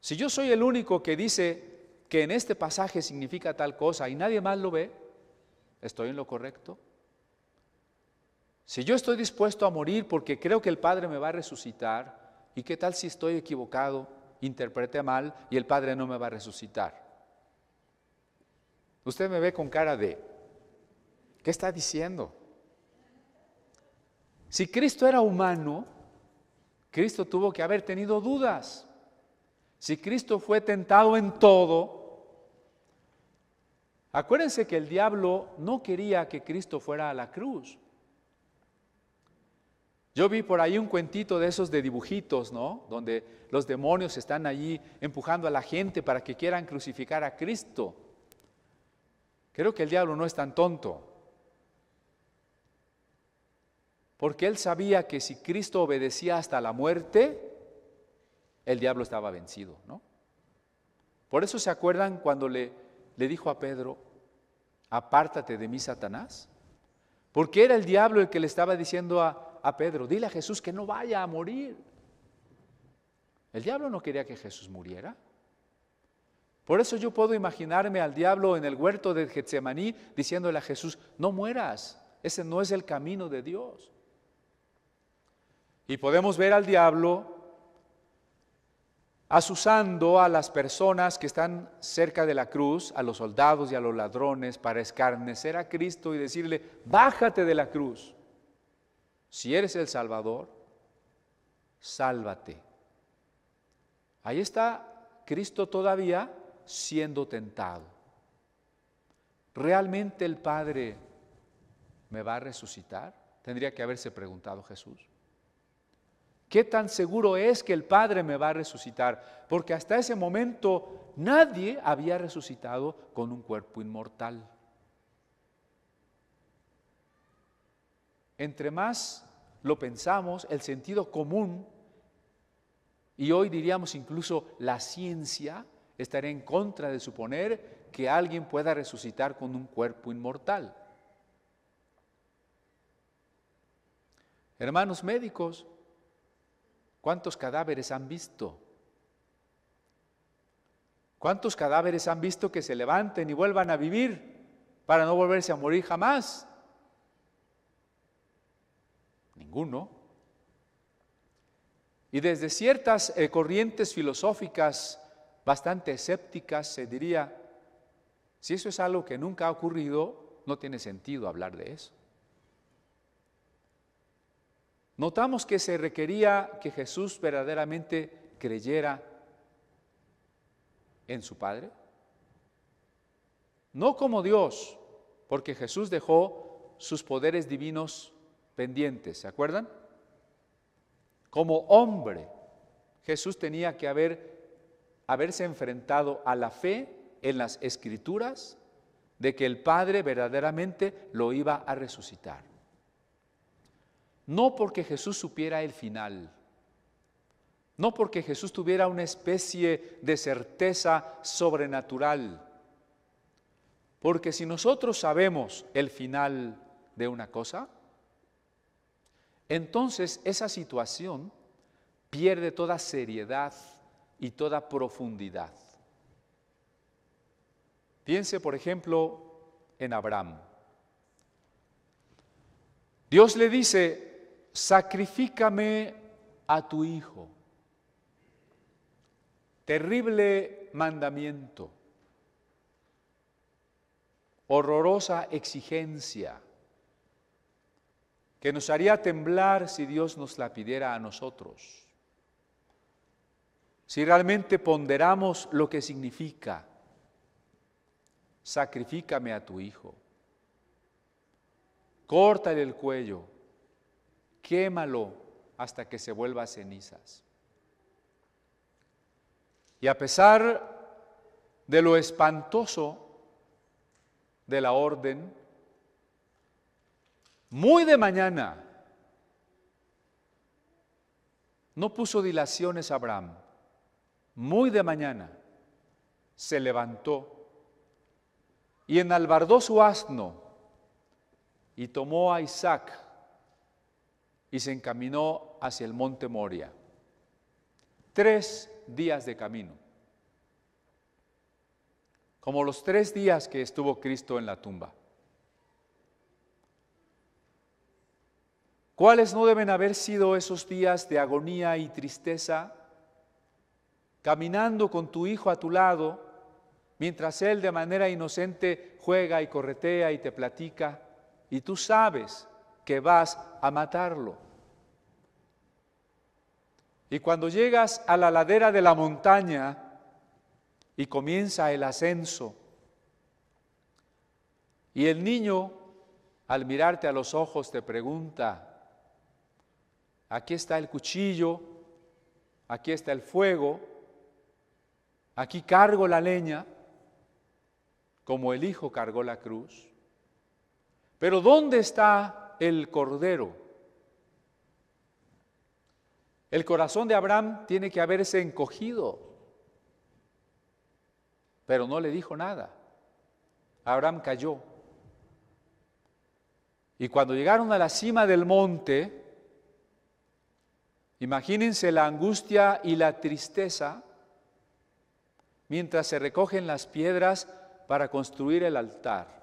Si yo soy el único que dice que en este pasaje significa tal cosa y nadie más lo ve, ¿estoy en lo correcto? Si yo estoy dispuesto a morir porque creo que el Padre me va a resucitar, ¿y qué tal si estoy equivocado, interpreté mal y el Padre no me va a resucitar? Usted me ve con cara de, ¿qué está diciendo? Si Cristo era humano, Cristo tuvo que haber tenido dudas. Si Cristo fue tentado en todo, acuérdense que el diablo no quería que Cristo fuera a la cruz. Yo vi por ahí un cuentito de esos de dibujitos, ¿no? Donde los demonios están allí empujando a la gente para que quieran crucificar a Cristo. Creo que el diablo no es tan tonto, porque él sabía que si Cristo obedecía hasta la muerte, el diablo estaba vencido, ¿no? Por eso se acuerdan cuando le dijo a Pedro, apártate de mí, Satanás, porque era el diablo el que le estaba diciendo a Pedro, dile a Jesús que no vaya a morir. El diablo no quería que Jesús muriera. Por eso yo puedo imaginarme al diablo en el huerto de Getsemaní diciéndole a Jesús, no mueras, ese no es el camino de Dios. Y podemos ver al diablo asusando a las personas que están cerca de la cruz, a los soldados y a los ladrones, para escarnecer a Cristo y decirle, bájate de la cruz. Si eres el Salvador, sálvate. Ahí está Cristo todavía siendo tentado. ¿Realmente el Padre me va a resucitar? Tendría que haberse preguntado Jesús. ¿Qué tan seguro es que el Padre me va a resucitar? Porque hasta ese momento nadie había resucitado con un cuerpo inmortal. Entre más lo pensamos, el sentido común, y hoy diríamos incluso la ciencia, estaría en contra de suponer que alguien pueda resucitar con un cuerpo inmortal. Hermanos médicos, ¿cuántos cadáveres han visto? ¿Cuántos cadáveres han visto que se levanten y vuelvan a vivir para no volverse a morir jamás? Ninguno. Y desde ciertas corrientes filosóficas bastante escépticas se diría, si eso es algo que nunca ha ocurrido, no tiene sentido hablar de eso. Notamos que se requería que Jesús verdaderamente creyera en su Padre. No como Dios, porque Jesús dejó sus poderes divinos pendientes, ¿se acuerdan? Como hombre, Jesús tenía que haberse enfrentado a la fe en las Escrituras de que el Padre verdaderamente lo iba a resucitar. No porque Jesús supiera el final, no porque Jesús tuviera una especie de certeza sobrenatural, porque si nosotros sabemos el final de una cosa, entonces esa situación pierde toda seriedad y toda profundidad. Piense, por ejemplo, en Abraham. Dios le dice, sacrifícame a tu hijo. Terrible mandamiento, horrorosa exigencia, que nos haría temblar si Dios nos la pidiera a nosotros. Si realmente ponderamos lo que significa, sacrifícame a tu hijo, córtale el cuello, quémalo hasta que se vuelva cenizas. Y a pesar de lo espantoso de la orden, muy de mañana, no puso dilaciones Abraham, muy de mañana se levantó y enalbardó su asno y tomó a Isaac y se encaminó hacia el monte Moria. 3 días de camino, como los 3 días que estuvo Cristo en la tumba. ¿Cuáles no deben haber sido esos días de agonía y tristeza, caminando con tu hijo a tu lado, mientras él de manera inocente juega y corretea y te platica, y tú sabes que vas a matarlo? Y cuando llegas a la ladera de la montaña y comienza el ascenso, y el niño, al mirarte a los ojos, te pregunta, aquí está el cuchillo, aquí está el fuego, aquí cargo la leña, como el hijo cargó la cruz. Pero ¿dónde está el cordero? El corazón de Abraham tiene que haberse encogido, pero no le dijo nada. Abraham cayó. Y cuando llegaron a la cima del monte, imagínense la angustia y la tristeza mientras se recogen las piedras para construir el altar.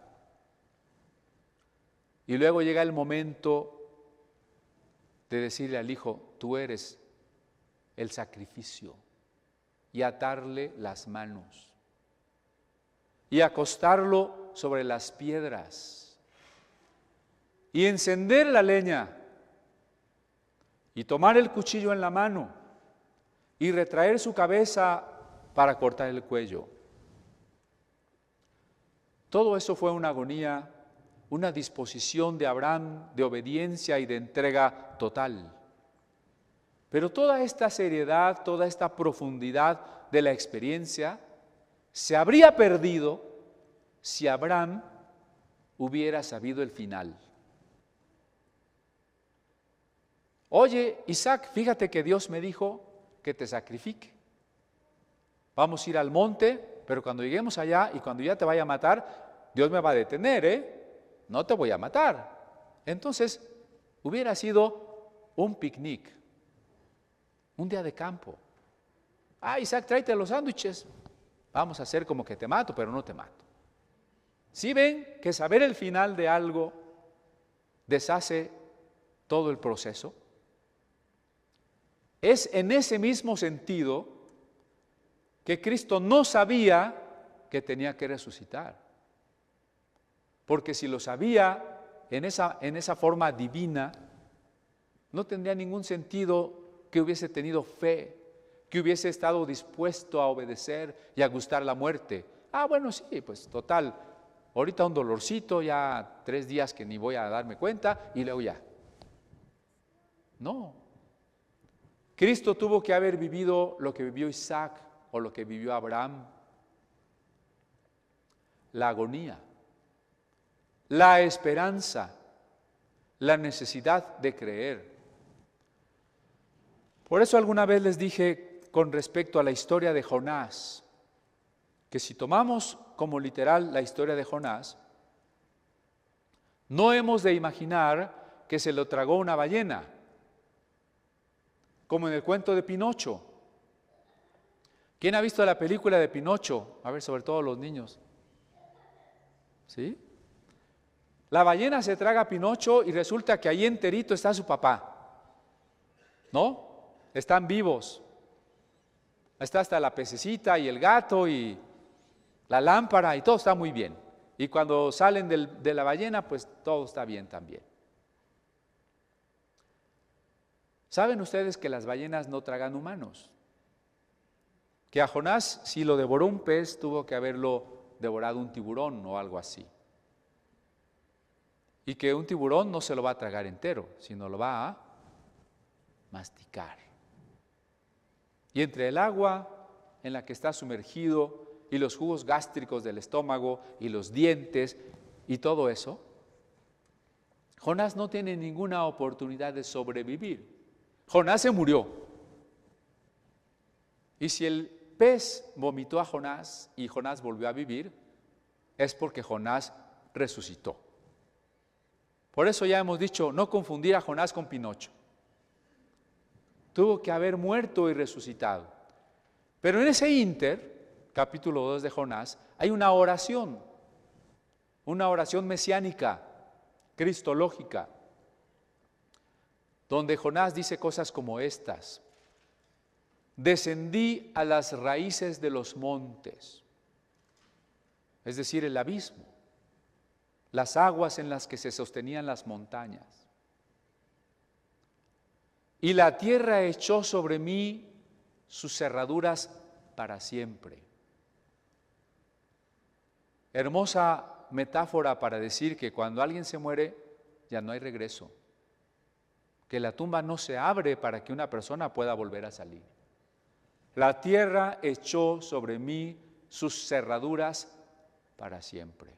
Y luego llega el momento de decirle al hijo, tú eres el sacrificio, y atarle las manos y acostarlo sobre las piedras y encender la leña y tomar el cuchillo en la mano y retraer su cabeza para cortar el cuello. Todo eso fue una agonía, una disposición de Abraham de obediencia y de entrega total. Pero toda esta seriedad, toda esta profundidad de la experiencia se habría perdido si Abraham hubiera sabido el final. Oye, Isaac, fíjate que Dios me dijo que te sacrifique. Vamos a ir al monte, pero cuando lleguemos allá y cuando ya te vaya a matar, Dios me va a detener, no te voy a matar. Entonces, hubiera sido un picnic, un día de campo. Isaac, tráete los sándwiches. Vamos a hacer como que te mato, pero no te mato. ¿Sí ven que saber el final de algo deshace todo el proceso? Es en ese mismo sentido que Cristo no sabía que tenía que resucitar. Porque si lo sabía en esa forma divina, no tendría ningún sentido que hubiese tenido fe, que hubiese estado dispuesto a obedecer y a gustar la muerte. Bueno, sí, pues total, ahorita un dolorcito, ya 3 días que ni voy a darme cuenta y luego ya. No. Cristo tuvo que haber vivido lo que vivió Isaac o lo que vivió Abraham. La agonía, la esperanza, la necesidad de creer. Por eso alguna vez les dije con respecto a la historia de Jonás, que si tomamos como literal la historia de Jonás, no hemos de imaginar que se lo tragó una ballena, como en el cuento de Pinocho. ¿Quién ha visto la película de Pinocho? A ver, sobre todo los niños. ¿Sí? La ballena se traga a Pinocho y resulta que ahí enterito está su papá, ¿no? Están vivos. Está hasta la pececita y el gato y la lámpara y todo está muy bien. Y cuando salen de la ballena, pues todo está bien también. ¿Saben ustedes que las ballenas no tragan humanos? Que a Jonás, si lo devoró un pez, tuvo que haberlo devorado un tiburón o algo así. Y que un tiburón no se lo va a tragar entero, sino lo va a masticar. Y entre el agua en la que está sumergido y los jugos gástricos del estómago y los dientes y todo eso, Jonás no tiene ninguna oportunidad de sobrevivir. Jonás se murió. Y si el pez vomitó a Jonás y Jonás volvió a vivir, es porque Jonás resucitó. Por eso ya hemos dicho, no confundir a Jonás con Pinocho. Tuvo que haber muerto y resucitado. Pero en ese ínter, capítulo 2 de Jonás, hay una oración mesiánica, cristológica, donde Jonás dice cosas como estas: descendí a las raíces de los montes, es decir, el abismo, las aguas en las que se sostenían las montañas. Y la tierra echó sobre mí sus cerraduras para siempre. Hermosa metáfora para decir que cuando alguien se muere, ya no hay regreso. Que la tumba no se abre para que una persona pueda volver a salir. La tierra echó sobre mí sus cerraduras para siempre.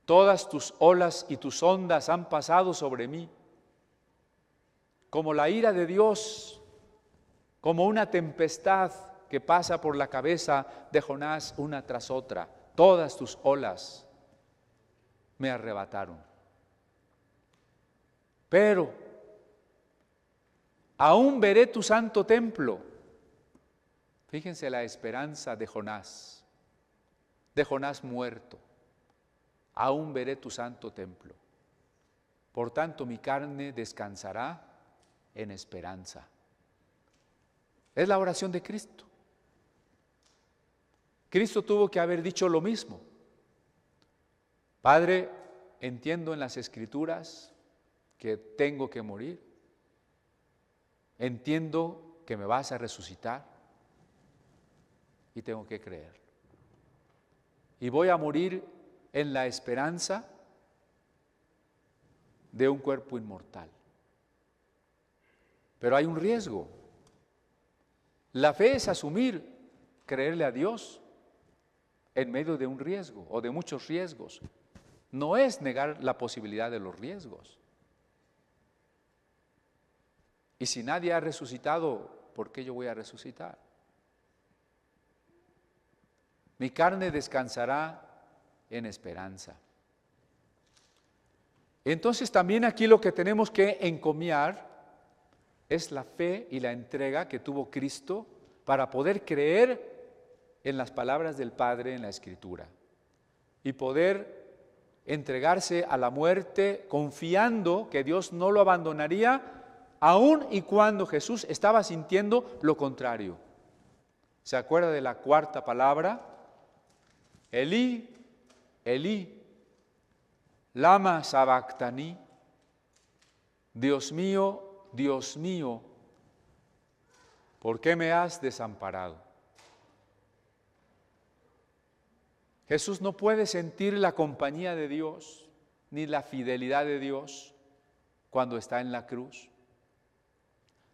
Todas tus olas y tus ondas han pasado sobre mí, como la ira de Dios, como una tempestad que pasa por la cabeza de Jonás una tras otra. Todas tus olas me arrebataron. Pero aún veré tu santo templo. Fíjense la esperanza de Jonás muerto. Aún veré tu santo templo. Por tanto, mi carne descansará en esperanza. Es la oración de Cristo. Cristo tuvo que haber dicho lo mismo. Padre, entiendo en las Escrituras que tengo que morir. Entiendo que me vas a resucitar y tengo que creer. Y voy a morir en la esperanza de un cuerpo inmortal. Pero hay un riesgo. La fe es asumir, creerle a Dios en medio de un riesgo o de muchos riesgos. No es negar la posibilidad de los riesgos. Y si nadie ha resucitado, ¿por qué yo voy a resucitar? Mi carne descansará en esperanza. Entonces también aquí lo que tenemos que encomiar es la fe y la entrega que tuvo Cristo para poder creer en las palabras del Padre en la Escritura y poder entregarse a la muerte confiando que Dios no lo abandonaría aun y cuando Jesús estaba sintiendo lo contrario. ¿Se acuerda de la cuarta palabra? Elí, Elí, lama sabactani. Dios mío, ¿por qué me has desamparado? Jesús no puede sentir la compañía de Dios ni la fidelidad de Dios cuando está en la cruz.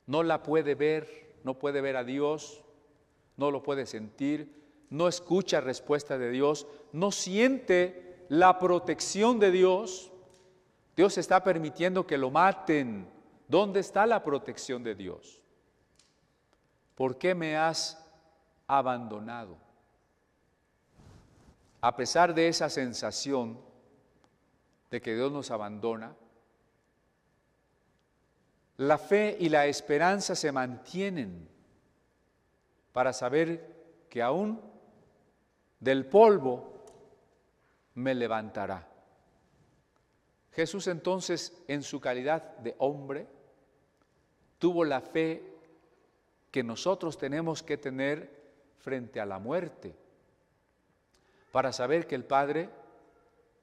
No la puede ver, no puede ver a Dios, no lo puede sentir, no escucha respuesta de Dios, no siente la protección de Dios. Dios está permitiendo que lo maten. ¿Dónde está la protección de Dios? ¿Por qué me has abandonado? A pesar de esa sensación de que Dios nos abandona, la fe y la esperanza se mantienen para saber que aún del polvo me levantará. Jesús entonces, en su calidad de hombre, tuvo la fe que nosotros tenemos que tener frente a la muerte, para saber que el Padre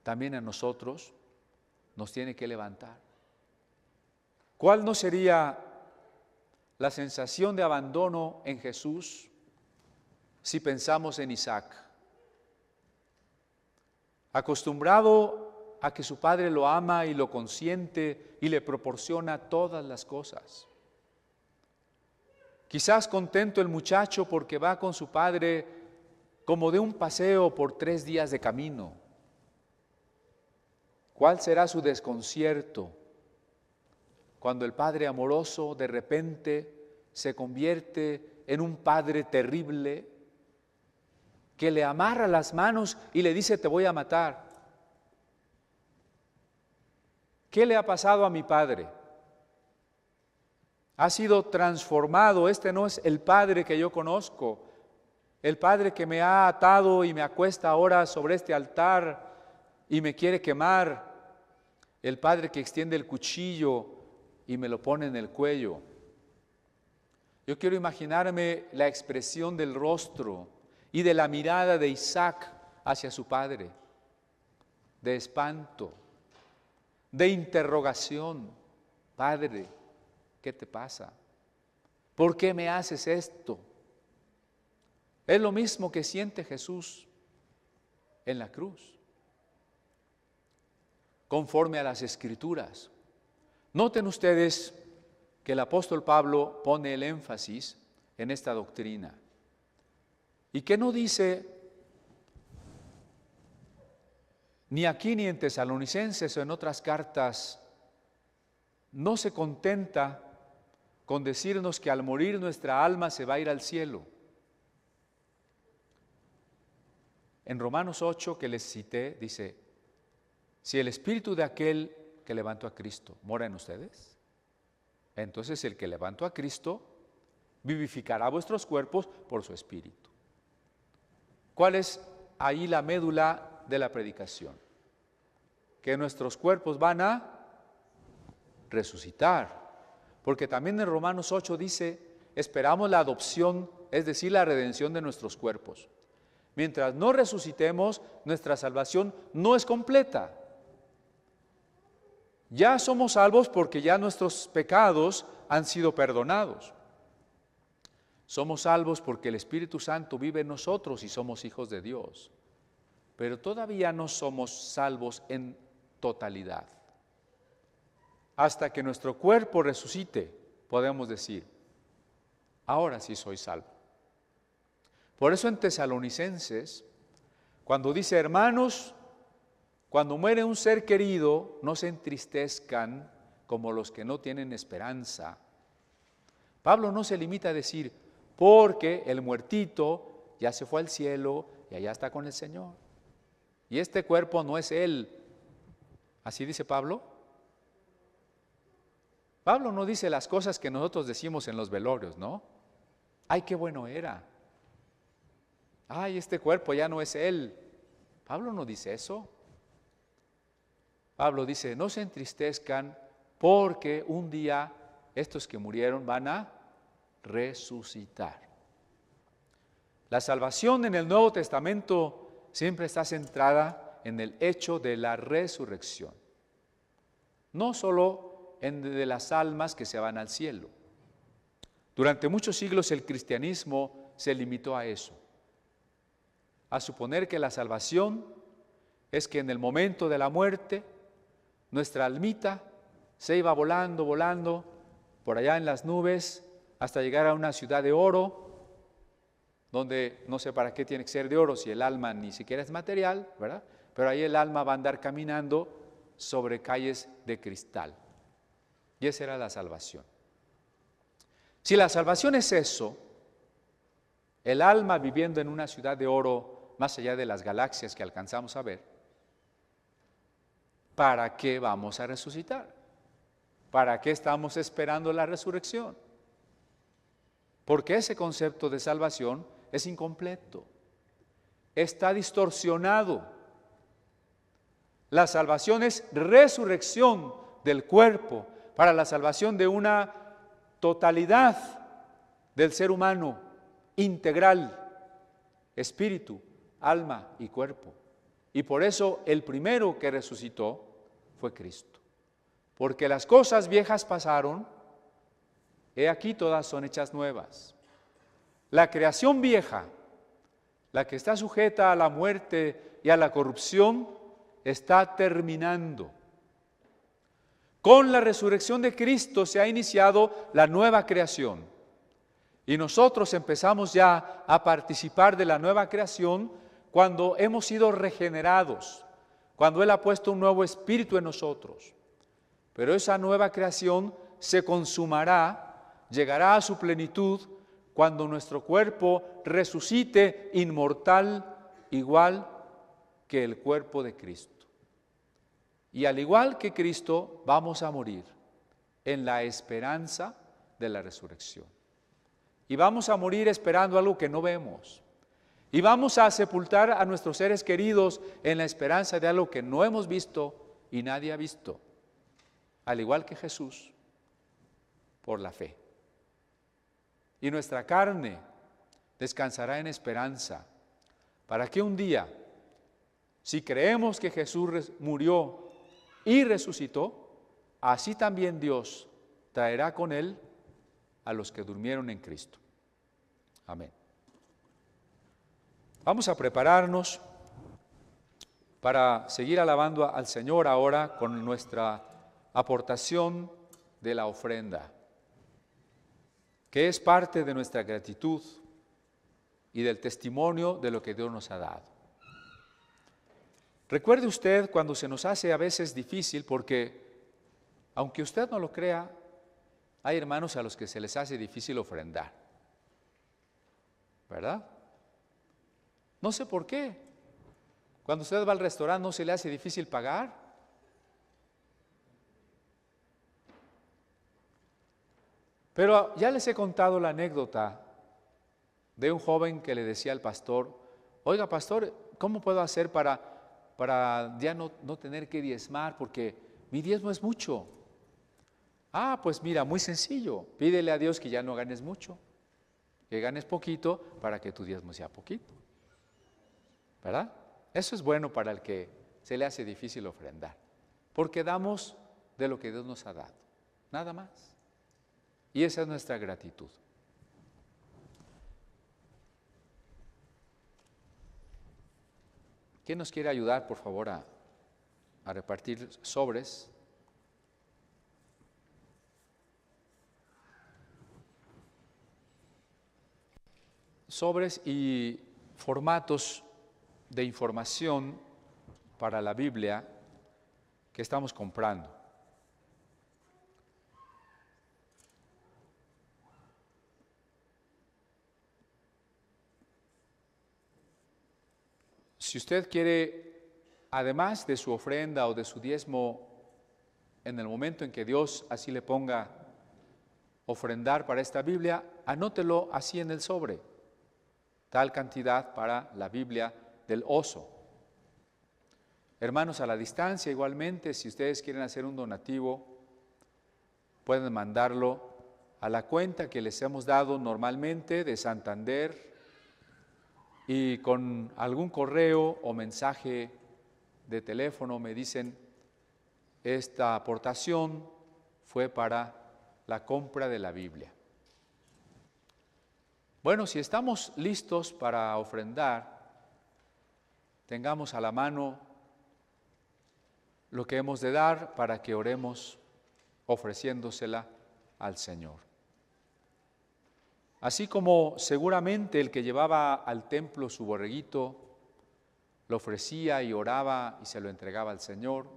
también a nosotros nos tiene que levantar. ¿Cuál no sería la sensación de abandono en Jesús si pensamos en Isaac? Acostumbrado a que su padre lo ama y lo consiente y le proporciona todas las cosas. Quizás contento el muchacho porque va con su padre como de un paseo por 3 días de camino. ¿Cuál será su desconcierto cuando el padre amoroso de repente se convierte en un padre terrible que le amarra las manos y le dice: te voy a matar? ¿Qué le ha pasado a mi padre? Ha sido transformado. Este no es el padre que yo conozco, el padre que me ha atado y me acuesta ahora sobre este altar y me quiere quemar, el padre que extiende el cuchillo y me lo pone en el cuello. Yo quiero imaginarme la expresión del rostro y de la mirada de Isaac hacia su padre, de espanto, de interrogación. Padre, ¿qué te pasa? ¿Por qué me haces esto? Es lo mismo que siente Jesús en la cruz, conforme a las Escrituras. Noten ustedes que el apóstol Pablo pone el énfasis en esta doctrina y que no dice, ni aquí ni en Tesalonicenses o en otras cartas, no se contenta con decirnos que al morir nuestra alma se va a ir al cielo. En Romanos 8, que les cité, dice: si el espíritu de aquel que levantó a Cristo mora en ustedes, entonces el que levantó a Cristo vivificará vuestros cuerpos por su espíritu. ¿Cuál es ahí la médula de la predicación? Que nuestros cuerpos van a resucitar. Porque también en Romanos 8 dice: esperamos la adopción, es decir, la redención de nuestros cuerpos. Mientras no resucitemos, nuestra salvación no es completa. Ya somos salvos porque ya nuestros pecados han sido perdonados. Somos salvos porque el Espíritu Santo vive en nosotros y somos hijos de Dios. Pero todavía no somos salvos en totalidad. Hasta que nuestro cuerpo resucite, podemos decir: ahora sí soy salvo. Por eso en Tesalonicenses, cuando dice: hermanos, cuando muere un ser querido, no se entristezcan como los que no tienen esperanza. Pablo no se limita a decir: porque el muertito ya se fue al cielo y allá está con el Señor, y este cuerpo no es él. ¿Así dice Pablo? Pablo no dice las cosas que nosotros decimos en los velorios, ¿no? ¡Ay, qué bueno era! ¡Ay, este cuerpo ya no es él! Pablo no dice eso. Pablo dice: no se entristezcan porque un día estos que murieron van a resucitar. La salvación en el Nuevo Testamento siempre está centrada en el hecho de la resurrección. No solo de las almas que se van al cielo. Durante muchos siglos el cristianismo se limitó a eso, a suponer que la salvación es que en el momento de la muerte nuestra almita se iba volando, volando por allá en las nubes hasta llegar a una ciudad de oro, donde no sé para qué tiene que ser de oro si el alma ni siquiera es material, ¿verdad? Pero ahí el alma va a andar caminando sobre calles de cristal. Y esa era la salvación. Si la salvación es eso, el alma viviendo en una ciudad de oro más allá de las galaxias que alcanzamos a ver, ¿para qué vamos a resucitar? ¿Para qué estamos esperando la resurrección? Porque ese concepto de salvación es incompleto, está distorsionado. La salvación es resurrección del cuerpo para la salvación de una totalidad del ser humano, integral, espíritu, alma y cuerpo. Y por eso el primero que resucitó fue Cristo. Porque las cosas viejas pasaron, he aquí todas son hechas nuevas. La creación vieja, la que está sujeta a la muerte y a la corrupción, está terminando. Con la resurrección de Cristo se ha iniciado la nueva creación. Y nosotros empezamos ya a participar de la nueva creación cuando hemos sido regenerados, cuando Él ha puesto un nuevo espíritu en nosotros. Pero esa nueva creación se consumará, llegará a su plenitud cuando nuestro cuerpo resucite inmortal, igual que el cuerpo de Cristo. Y al igual que Cristo, vamos a morir en la esperanza de la resurrección. Y vamos a morir esperando algo que no vemos. Y vamos a sepultar a nuestros seres queridos en la esperanza de algo que no hemos visto y nadie ha visto. Al igual que Jesús, por la fe. Y nuestra carne descansará en esperanza, para que un día, si creemos que Jesús murió y resucitó, así también Dios traerá con Él a los que durmieron en Cristo. Amén. Vamos a prepararnos para seguir alabando al Señor ahora con nuestra aportación de la ofrenda, que es parte de nuestra gratitud y del testimonio de lo que Dios nos ha dado. Recuerde usted cuando se nos hace a veces difícil, porque aunque usted no lo crea, hay hermanos a los que se les hace difícil ofrendar, ¿verdad? No sé por qué. Cuando usted va al restaurante, ¿no se le hace difícil pagar? Pero ya les he contado la anécdota de un joven que le decía al pastor: oiga, pastor, ¿cómo puedo hacer para ya no tener que diezmar? Porque mi diezmo es mucho. Ah, pues mira, muy sencillo. Pídele a Dios que ya no ganes mucho, que ganes poquito para que tu diezmo sea poquito. ¿Verdad? Eso es bueno para el que se le hace difícil ofrendar, porque damos de lo que Dios nos ha dado, nada más. Y esa es nuestra gratitud. ¿Quién nos quiere ayudar, por favor, a repartir sobres? Sobres y formatos de información para la Biblia que estamos comprando. Si usted quiere, además de su ofrenda o de su diezmo, en el momento en que Dios así le ponga, ofrendar para esta Biblia, anótelo así en el sobre, tal cantidad para la Biblia del oso. Hermanos, a la distancia igualmente, si ustedes quieren hacer un donativo, pueden mandarlo a la cuenta que les hemos dado normalmente de Santander, y con algún correo o mensaje de teléfono me dicen: esta aportación fue para la compra de la Biblia. Bueno, si estamos listos para ofrendar, tengamos a la mano lo que hemos de dar para que oremos ofreciéndosela al Señor. Así como seguramente el que llevaba al templo su borreguito lo ofrecía y oraba y se lo entregaba al Señor,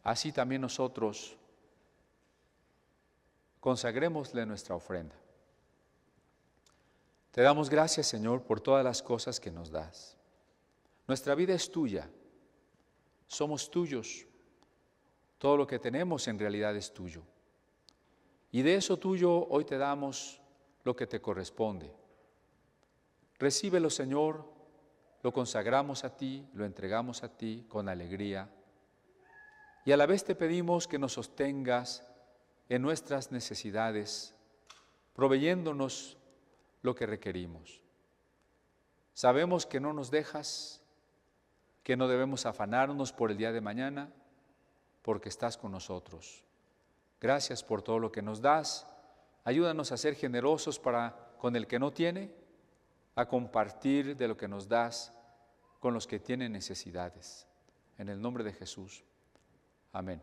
así también nosotros consagrémosle nuestra ofrenda. Te damos gracias, Señor, por todas las cosas que nos das. Nuestra vida es tuya, somos tuyos, todo lo que tenemos en realidad es tuyo. Y de eso tuyo hoy te damos lo que te corresponde. Recíbelo, Señor, lo consagramos a ti, lo entregamos a ti con alegría. Y a la vez te pedimos que nos sostengas en nuestras necesidades, proveyéndonos lo que requerimos. Sabemos que no nos dejas, que no debemos afanarnos por el día de mañana, porque estás con nosotros. Gracias por todo lo que nos das. Ayúdanos a ser generosos con el que no tiene, a compartir de lo que nos das con los que tienen necesidades. En el nombre de Jesús. Amén.